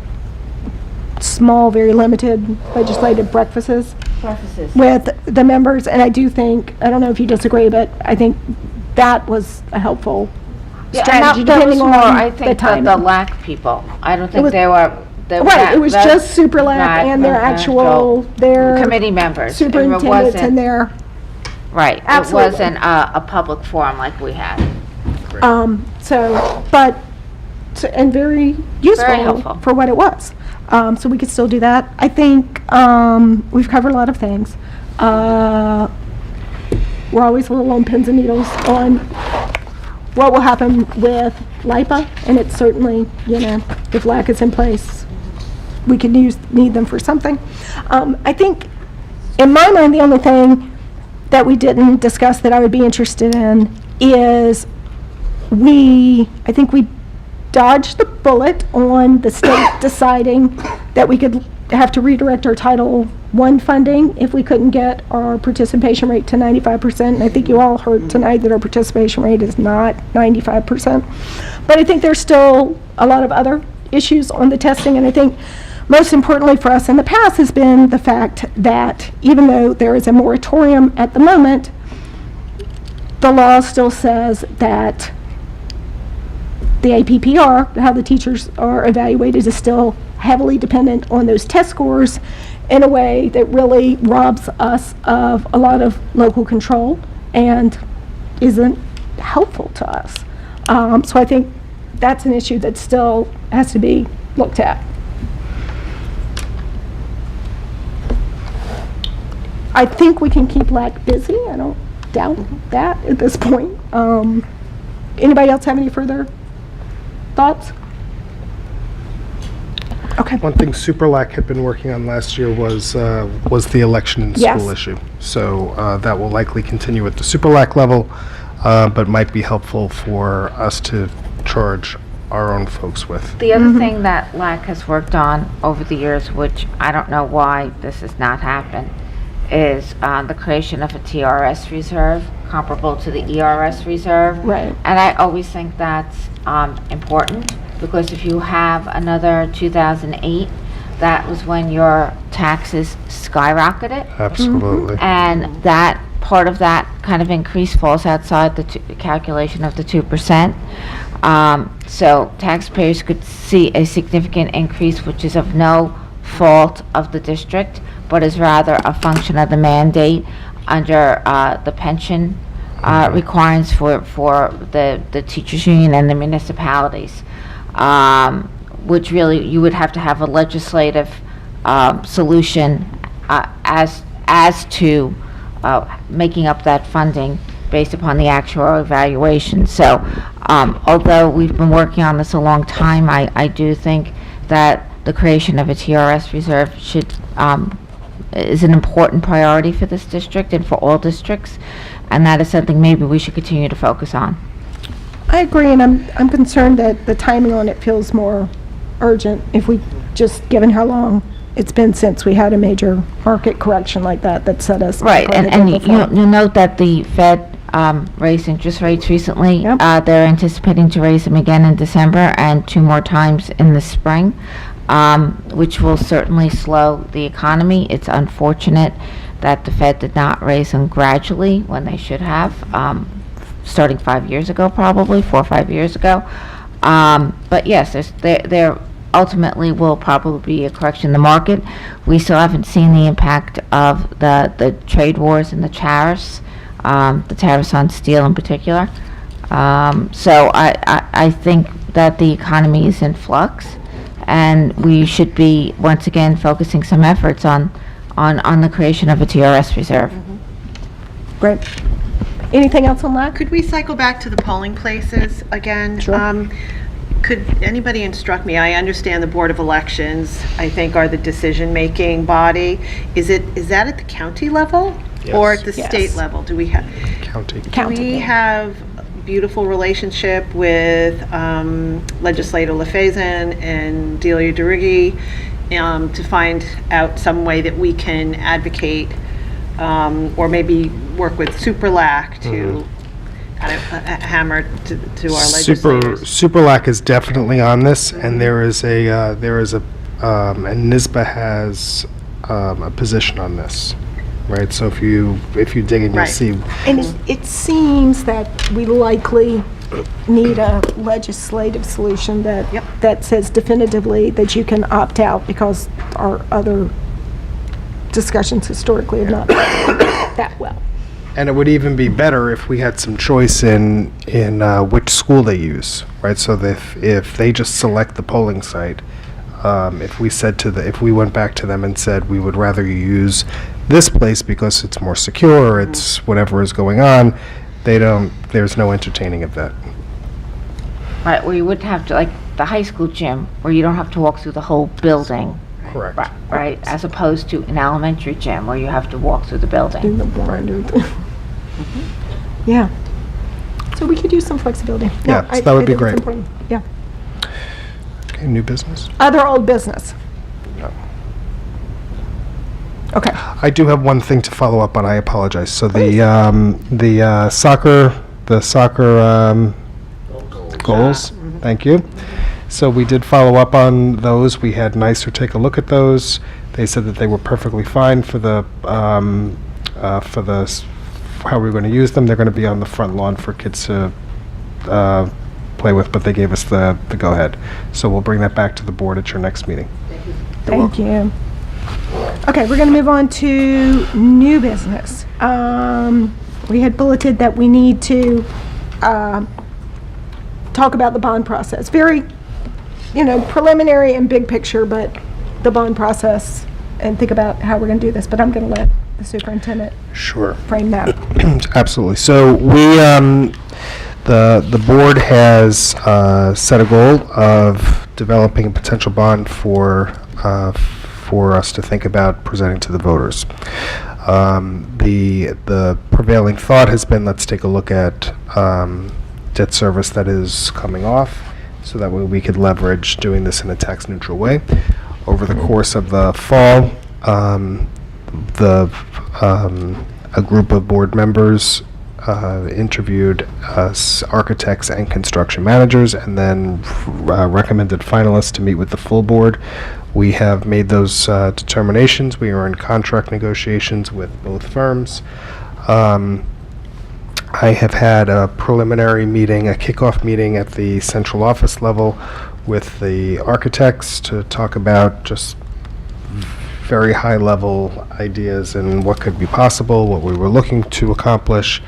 small, very limited legislative breakfasts with the members, and I do think, I don't know if you disagree, but I think that was a helpful strategy, that was depending more, on I the think, timing. the LAC people. I don't think was- they were. Right, it was just Super LAC and their actual, their committee members. It superintendents wasn't- and their, Right. Absolutely. It wasn't a public forum like we had. and very useful Very helpful. for what it was. So we could still do that. I think we've covered a lot of things. We're always a little on pins and needles on what will happen with LIPA, and it's certainly, if LAC is in place, we could need them for something. I think, in my mind, the only thing that we didn't discuss that I would be interested in is I think we dodged the bullet on the state deciding that we could have to redirect our Title I funding if we couldn't get our participation rate to 95%. And I think you all heard tonight that our participation rate is not 95%. But I think there's still a lot of other issues on the testing, and I think most importantly for us in the past has been the fact that even though there is a moratorium at the moment, the law still says that the APPR, how the teachers are evaluated, is still heavily dependent on those test scores in a way that really robs us of a lot of local control and isn't helpful to us. So I think that's an issue that still has to be looked at. I think we can keep LAC busy. I don't doubt that at this point. Anybody else have any further thoughts? Okay. One thing Super LAC had been working on last year was the election in Yes. school issue. So that will likely continue at the Super LAC level, but might be helpful for us to charge our own folks with. The other thing that LAC has worked on over the years, which I don't know why this has not happened, is the creation of a TRS reserve comparable to the ERS reserve. Right. And I always think that's important, because if you have another 2008, that was when your taxes skyrocketed. Absolutely. And that part of that kind of increase falls outside the calculation of the 2%. So taxpayers could see a significant increase, which is of no fault of the district, but is rather a function of the mandate under the pension requirements for the teachers union and the municipalities, which really you would have to have a legislative solution as to making up that funding based upon the actual evaluation. So although we've been working on this a long time, I do think that the creation of a TRS reserve is an important priority for this district and for all districts, and that is something maybe we should continue to focus on. I agree, and I'm concerned that the timing on it feels more urgent if we just, given how long it's been since we had a major market correction like that set us. Right, back on and the before. you'll note that the Fed raised interest rates recently. Yep. They're anticipating to raise them again in December and 2 more times in the spring, which will certainly slow the economy. It's unfortunate that the Fed did not raise them gradually when they should have, starting 5 years ago, probably 4 or 5 years ago. But yes, there ultimately will probably be a correction in the market. We still haven't seen the impact of the trade wars and the tariffs on steel in particular. So I think that the economy is in flux, and we should be once again focusing some efforts on the creation of a TRS reserve. Great. Anything else on that? Could we cycle back to the polling places again? Sure. Could anybody instruct me? I understand the Board of Elections, I think, are the decision-making body. Is that at the county level? Yes. Or at the Yes. state level? Do we have? County. Do we have a beautiful relationship with Legislator LaFaison and Delia DeRiggi to find out some way that we can advocate or maybe work with Super LAC to kind of hammer to our legislators? Super LAC is definitely on this, and there is a and NISBA has a position on this, right? So if you dig in, you'll Right. see. And it seems that we likely need a legislative solution that says definitively that you can opt out, because our other discussions historically have not gone that well. And it would even be better if we had some choice in which school they use, right? So that if they just select the polling site, if we went back to them and said we would rather you use this place because it's more secure, it's whatever is going on, there's no entertaining of that. Right, where you wouldn't have to, like the high school gym, where you don't have to walk through the whole building. Correct. Right, as opposed to an elementary gym where you have to walk through the building. In the blinder. Yeah. So we could use some flexibility. No, Yeah, so that would be I think it's great. important. Yeah. Okay, new business? Other old business. No. I do have one thing to follow up on. I apologize. So the soccer goals. Thank you. So we did follow up on those. We had NYSER take a look at those. They said that they were perfectly fine for the how we were going to use them. They're going to be on the front lawn for kids to play with, but they gave us the go-ahead. So we'll bring that back to the board at your next meeting. Thank you. Okay, we're going to move on to new business. We had bulleted that we need to talk about the bond process. Very, preliminary and big picture, but the bond process, and think about how we're going to do this. But I'm going to let the superintendent frame that. Absolutely. So we, the board has set a goal of developing a potential bond for us to think about presenting to the voters. The prevailing thought has been, let's take a look at debt service that is coming off, so that way we could leverage doing this in a tax-neutral way. Over the course of the fall, a group of board members interviewed architects and construction managers, and then recommended finalists to meet with the full board. We have made those determinations. We are in contract negotiations with both firms. I have had a preliminary meeting, a kickoff meeting at the central office level with the architects to talk about just very high-level ideas and what could be possible, what we were looking to accomplish.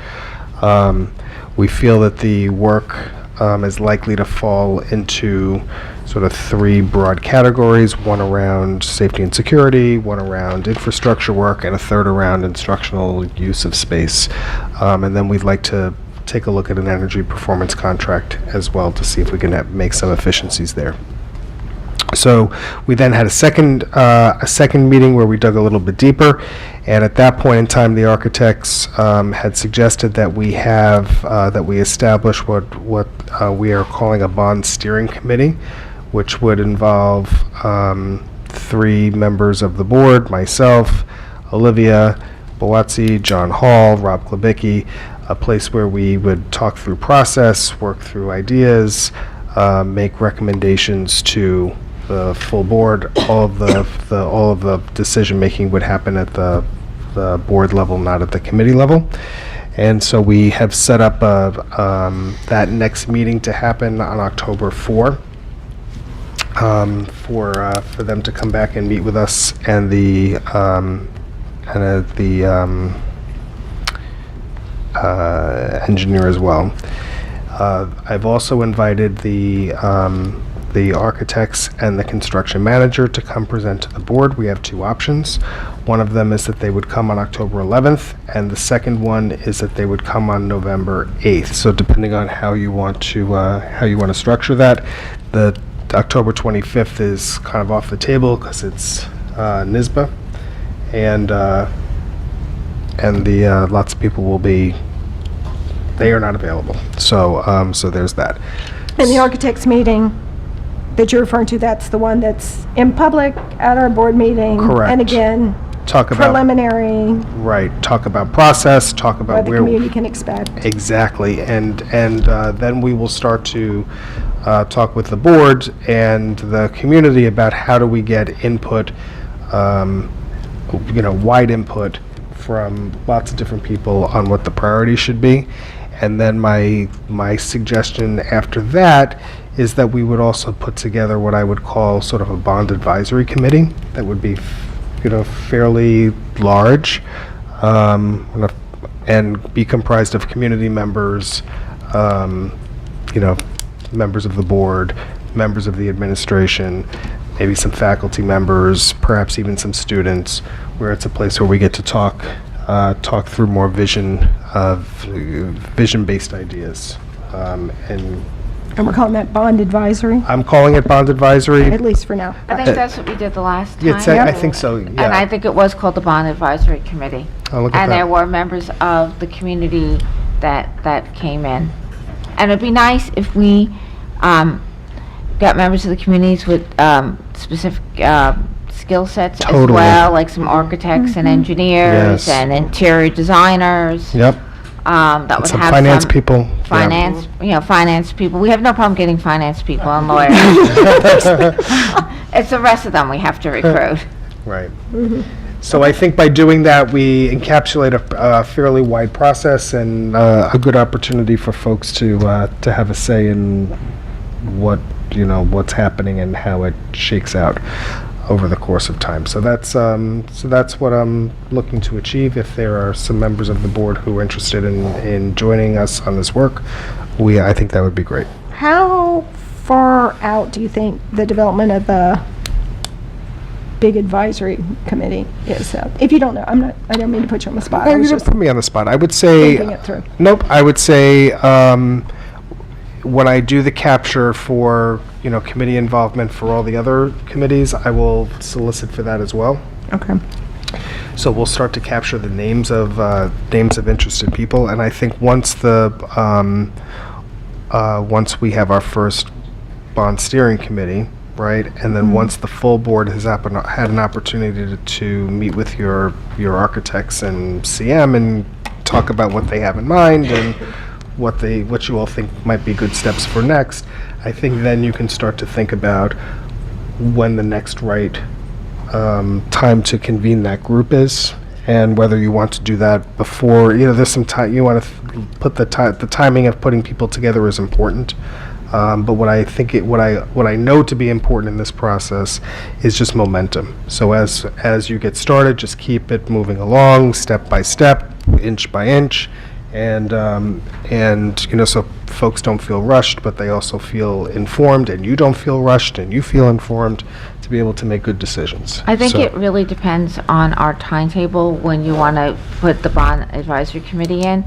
We feel that the work is likely to fall into sort of three broad categories: one around safety and security, one around infrastructure work, and a third around instructional use of space. And then we'd like to take a look at an energy performance contract as well to see if we can make some efficiencies there. So we then had a second meeting where we dug a little bit deeper, and at that point in time, the architects had suggested that we establish what we are calling a bond steering committee, which would involve 3 members of the board: myself, Olivia Bawatsi, John Hall, Rob Klebicki, a place where we would talk through process, work through ideas, make recommendations to the full board. All of the decision making would happen at the board level, not at the committee level. And so we have set up that next meeting to happen on October 4, for them to come back and meet with us and the engineer as well. I've also invited the architects and the construction manager to come present to the board. We have 2 options. One of them is that they would come on October 11th, and the second one is that they would come on November 8th. So depending on how you want to structure that, the October 25th is kind of off the table because it's NYSBA, and lots of people will be. They are not available. So so there's that. And the architects meeting that you're referring to, that's the one that's in public at our board meeting. Correct. And again, Talk about preliminary, right. Talk about process. Talk about what the community can expect. Exactly, and then we will start to talk with the board and the community about how do we get input, wide input from lots of different people on what the priorities should be. And then my suggestion after that is that we would also put together what I would call sort of a bond advisory committee that would be, fairly large, and be comprised of community members, members of the board, members of the administration, maybe some faculty members, perhaps even some students, where it's a place where we get to talk through more vision-based ideas. And we're calling that bond advisory, I'm calling it bond advisory. at least for now. I think that's what we did the last time. Yeah, I think so, yeah. And I think it was called the Bond Advisory Committee. Oh, look at And that. there were members of the community that came in. And it'd be nice if we got members of the communities with specific skill sets as Totally. well, like some architects and engineers Yes. and interior designers. Yep. That would Some have finance some people. Yeah. finance, finance people. We have no problem getting finance people and lawyers. It's the rest of them we have to recruit. Right. So I think by doing that, we encapsulate a fairly wide process and a good opportunity for folks to have a say in what's happening and how it shakes out over the course of time. So that's what I'm looking to achieve. If there are some members of the board who are interested in joining us on this work, I think that would be great. How far out do you think the development of the big advisory committee is? If you don't know, I don't mean to put you on the spot. I No, was you don't just put me on the spot. I would say, thinking it through. nope, I would say, when I do the capture for, committee involvement for all the other committees, I will solicit for that as well. Okay. So we'll start to capture the names of interested people, and I think once we have our first bond steering committee, right, and then once the full board has had an opportunity to meet with your architects and CM and talk about what they have in mind and what you all think might be good steps for next, I think then you can start to think about when the next right time to convene that group is, and whether you want to do that before, there's some time, you want to put the timing of putting people together is important. But what I know to be important in this process is just momentum. So as you get started, just keep it moving along, step by step, inch by inch, and so folks don't feel rushed, but they also feel informed, and you don't feel rushed, and you feel informed to be able to make good decisions. I think So- it really depends on our timetable when you want to put the bond advisory committee in.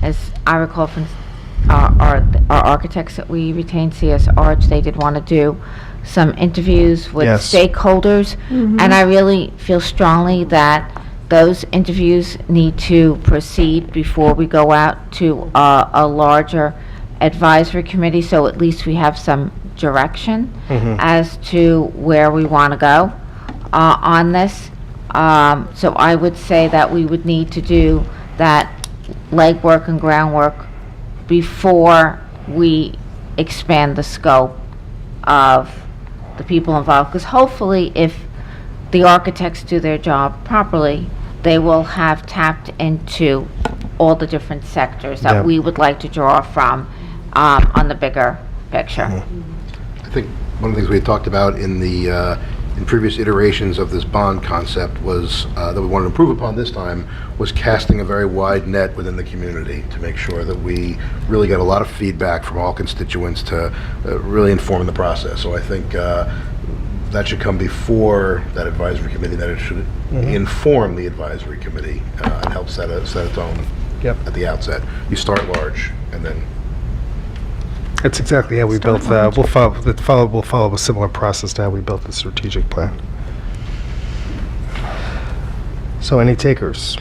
As I recall from our architects that we retained, CS Arch, they did want to do some interviews with Yes. stakeholders, and I really feel strongly that those interviews need to proceed before we go out to a larger advisory committee, so at least we have some direction as to where we want to go on this. So I would say that we would need to do that legwork and groundwork before we expand the scope of the people involved. Because hopefully, if the architects do their job properly, they will have tapped into all the different sectors that Yeah. we would like to draw from on the bigger picture. I think one of the things we had talked about in previous iterations of this bond concept was, that we wanted to improve upon this time, was casting a very wide net within the community to make sure that we really got a lot of feedback from all constituents to really inform the process. So I think that should come before that advisory committee, that it should inform the advisory committee and help set its own at the outset. You start large, and then That's exactly how we built, we'll follow a similar process to how we built the strategic plan. So any takers?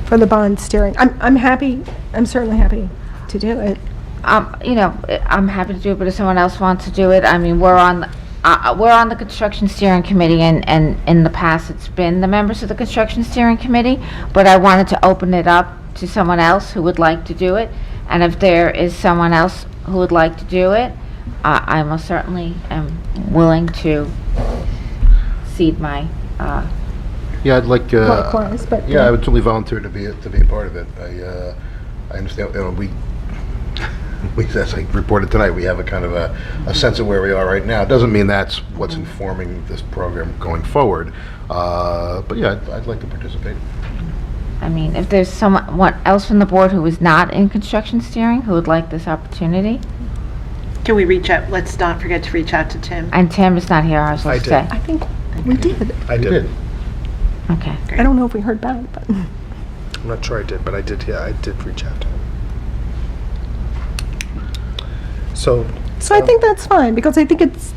For the bond steering. I'm happy, I'm certainly happy to do it. I'm happy to do it, but if someone else wants to do it, I mean, we're on the construction steering committee, and in the past, it's been the members of the construction steering committee, but I wanted to open it up to someone else who would like to do it, and if there is someone else who would like to do it, I most certainly am willing to cede my, yeah, I'd like. Likewise, but, yeah, I would totally volunteer to be a part of it. I understand. We as I reported tonight, we have a kind of a sense of where we are right now. It doesn't mean that's what's informing this program going forward. But yeah, I'd like to participate. I mean, if there's someone else from the board who is not in construction steering who would like this opportunity, Can we reach out, let's not forget to reach out to Tim. and Tim is not here, I was I supposed to did. say. I think we did. I did. Okay. I don't know if we heard back, but I'm not sure I did, but I did reach out to him. So I think that's fine, because I think it's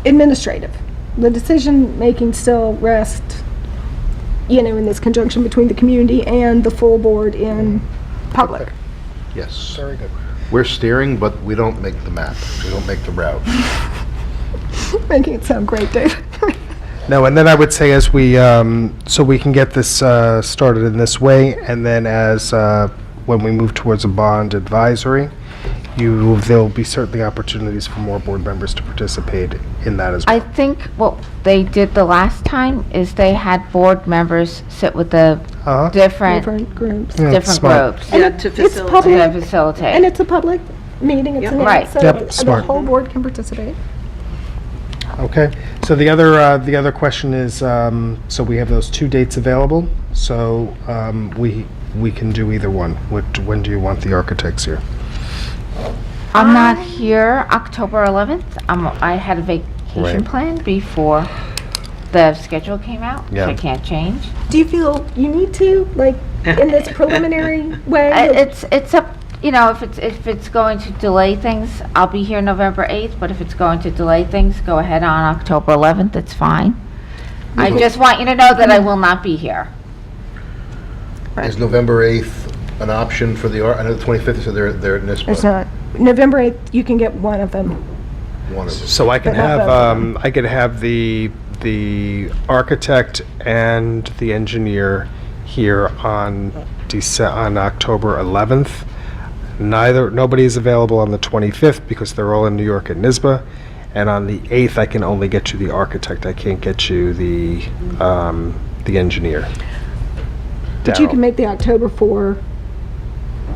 administrative. The decision-making still rests, in this conjunction between the community and the full board in public. Yes. Very good. We're steering, but we don't make the map. We don't make the route. Making it sound great, Dave. No, and then I would say as we, so we can get this started in this way, and then as, when we move towards a bond advisory, there'll be certainly opportunities for more board members to participate in that as I well. think what they did the last time is they had board members sit with the different Different groups. Yeah, different smart. groups Yeah, And to it's facilitate. public, to facilitate. and it's a public meeting, it's Yep. announced, Right. so Yep, the smart. whole board can participate. Okay, so the other question is, so we have those 2 dates available, so we can do either one. When do you want the architects here? I'm not here October 11th. I had a vacation Right. planned before the schedule came out, which Yeah. I can't change. Do you feel you need to, like, in this preliminary way? It's up, you know, if it's going to delay things, I'll be here November 8th, but if it's going to delay things, go ahead on October 11th, it's fine. I just want you to know that I will not be here. Is November 8th an option for the, I know the 25th, so they're at NISBA. It's not. November 8th, you can get one of them. One of them. So I can But not have, both of them. I could have the architect and the engineer here on October 11th. Nobody is available on the 25th because they're all in New York at NISBA. And on the 8th, I can only get you the architect. I can't get you the engineer. But you Darryl. can make the October 4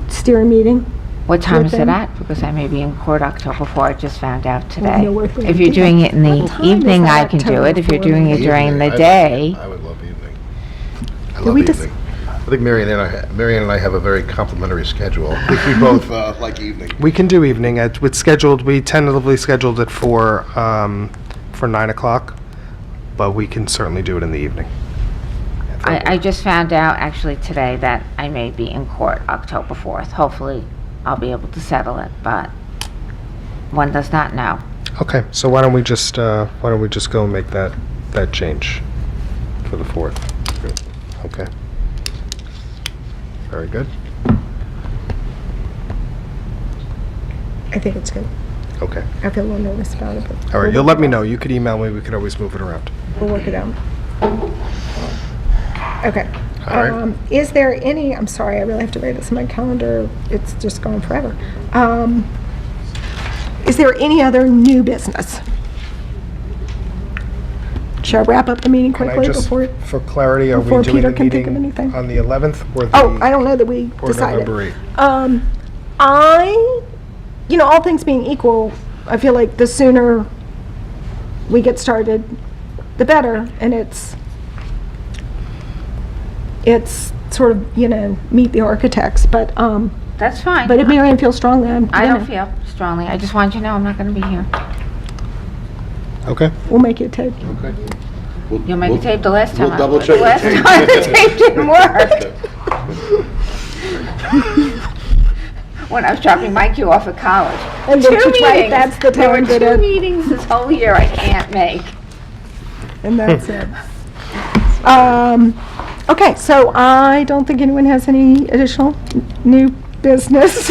steering meeting. What time With is it them? at? Because I may be in court October 4, I just found out today. no, we're thinking- If you're doing it in What the time is evening, that I can do October it. If you're 4? doing it during Evening, the I- day, I would love evening. I Did love we just- evening. I think Marianne and I have a very complementary schedule. I think we both like evening. We can do evening. We tentatively scheduled it for 9 o'clock, but we can certainly do it in the evening. I just found out actually today that I may be in court October 4th. Hopefully, I'll be able to settle it, but one does not know. Okay, so why don't we just go and make that change for the 4th? Okay. Very good. I think it's good. Okay. I feel a little nervous about it, but. All right, you'll let me know. You could email me. We could always move it around. We'll work it out. Okay. All right. Is there any, I'm sorry, I really have to write this in my calendar. It's just gone forever. Is there any other new business? Should I wrap up the meeting Can I quickly just, before? for clarity, are before we doing Peter the can think of meeting anything? on the 11th or the? Oh, I don't know that we or decided. November 8th? All things being equal, I feel like the sooner we get started, the better, and it's sort of, meet the architects, but, That's fine. but if Marianne feels strongly, I don't feel strongly. I just want you to know I'm not going to be here. Okay. We'll make it tape. Okay. You'll make it tape the last time. We'll double check The last the tape. time the tape didn't work. When I was dropping my cue off at college. And Two which is right, meetings. that's the There were time that 2 it- meetings this whole year I can't make. And that's it. Okay, so I don't think anyone has any additional new business.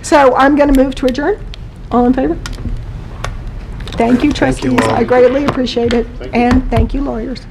So I'm going to move to adjourn. All in favor? Thank you, trustees. all. I greatly appreciate it. And thank you, lawyers.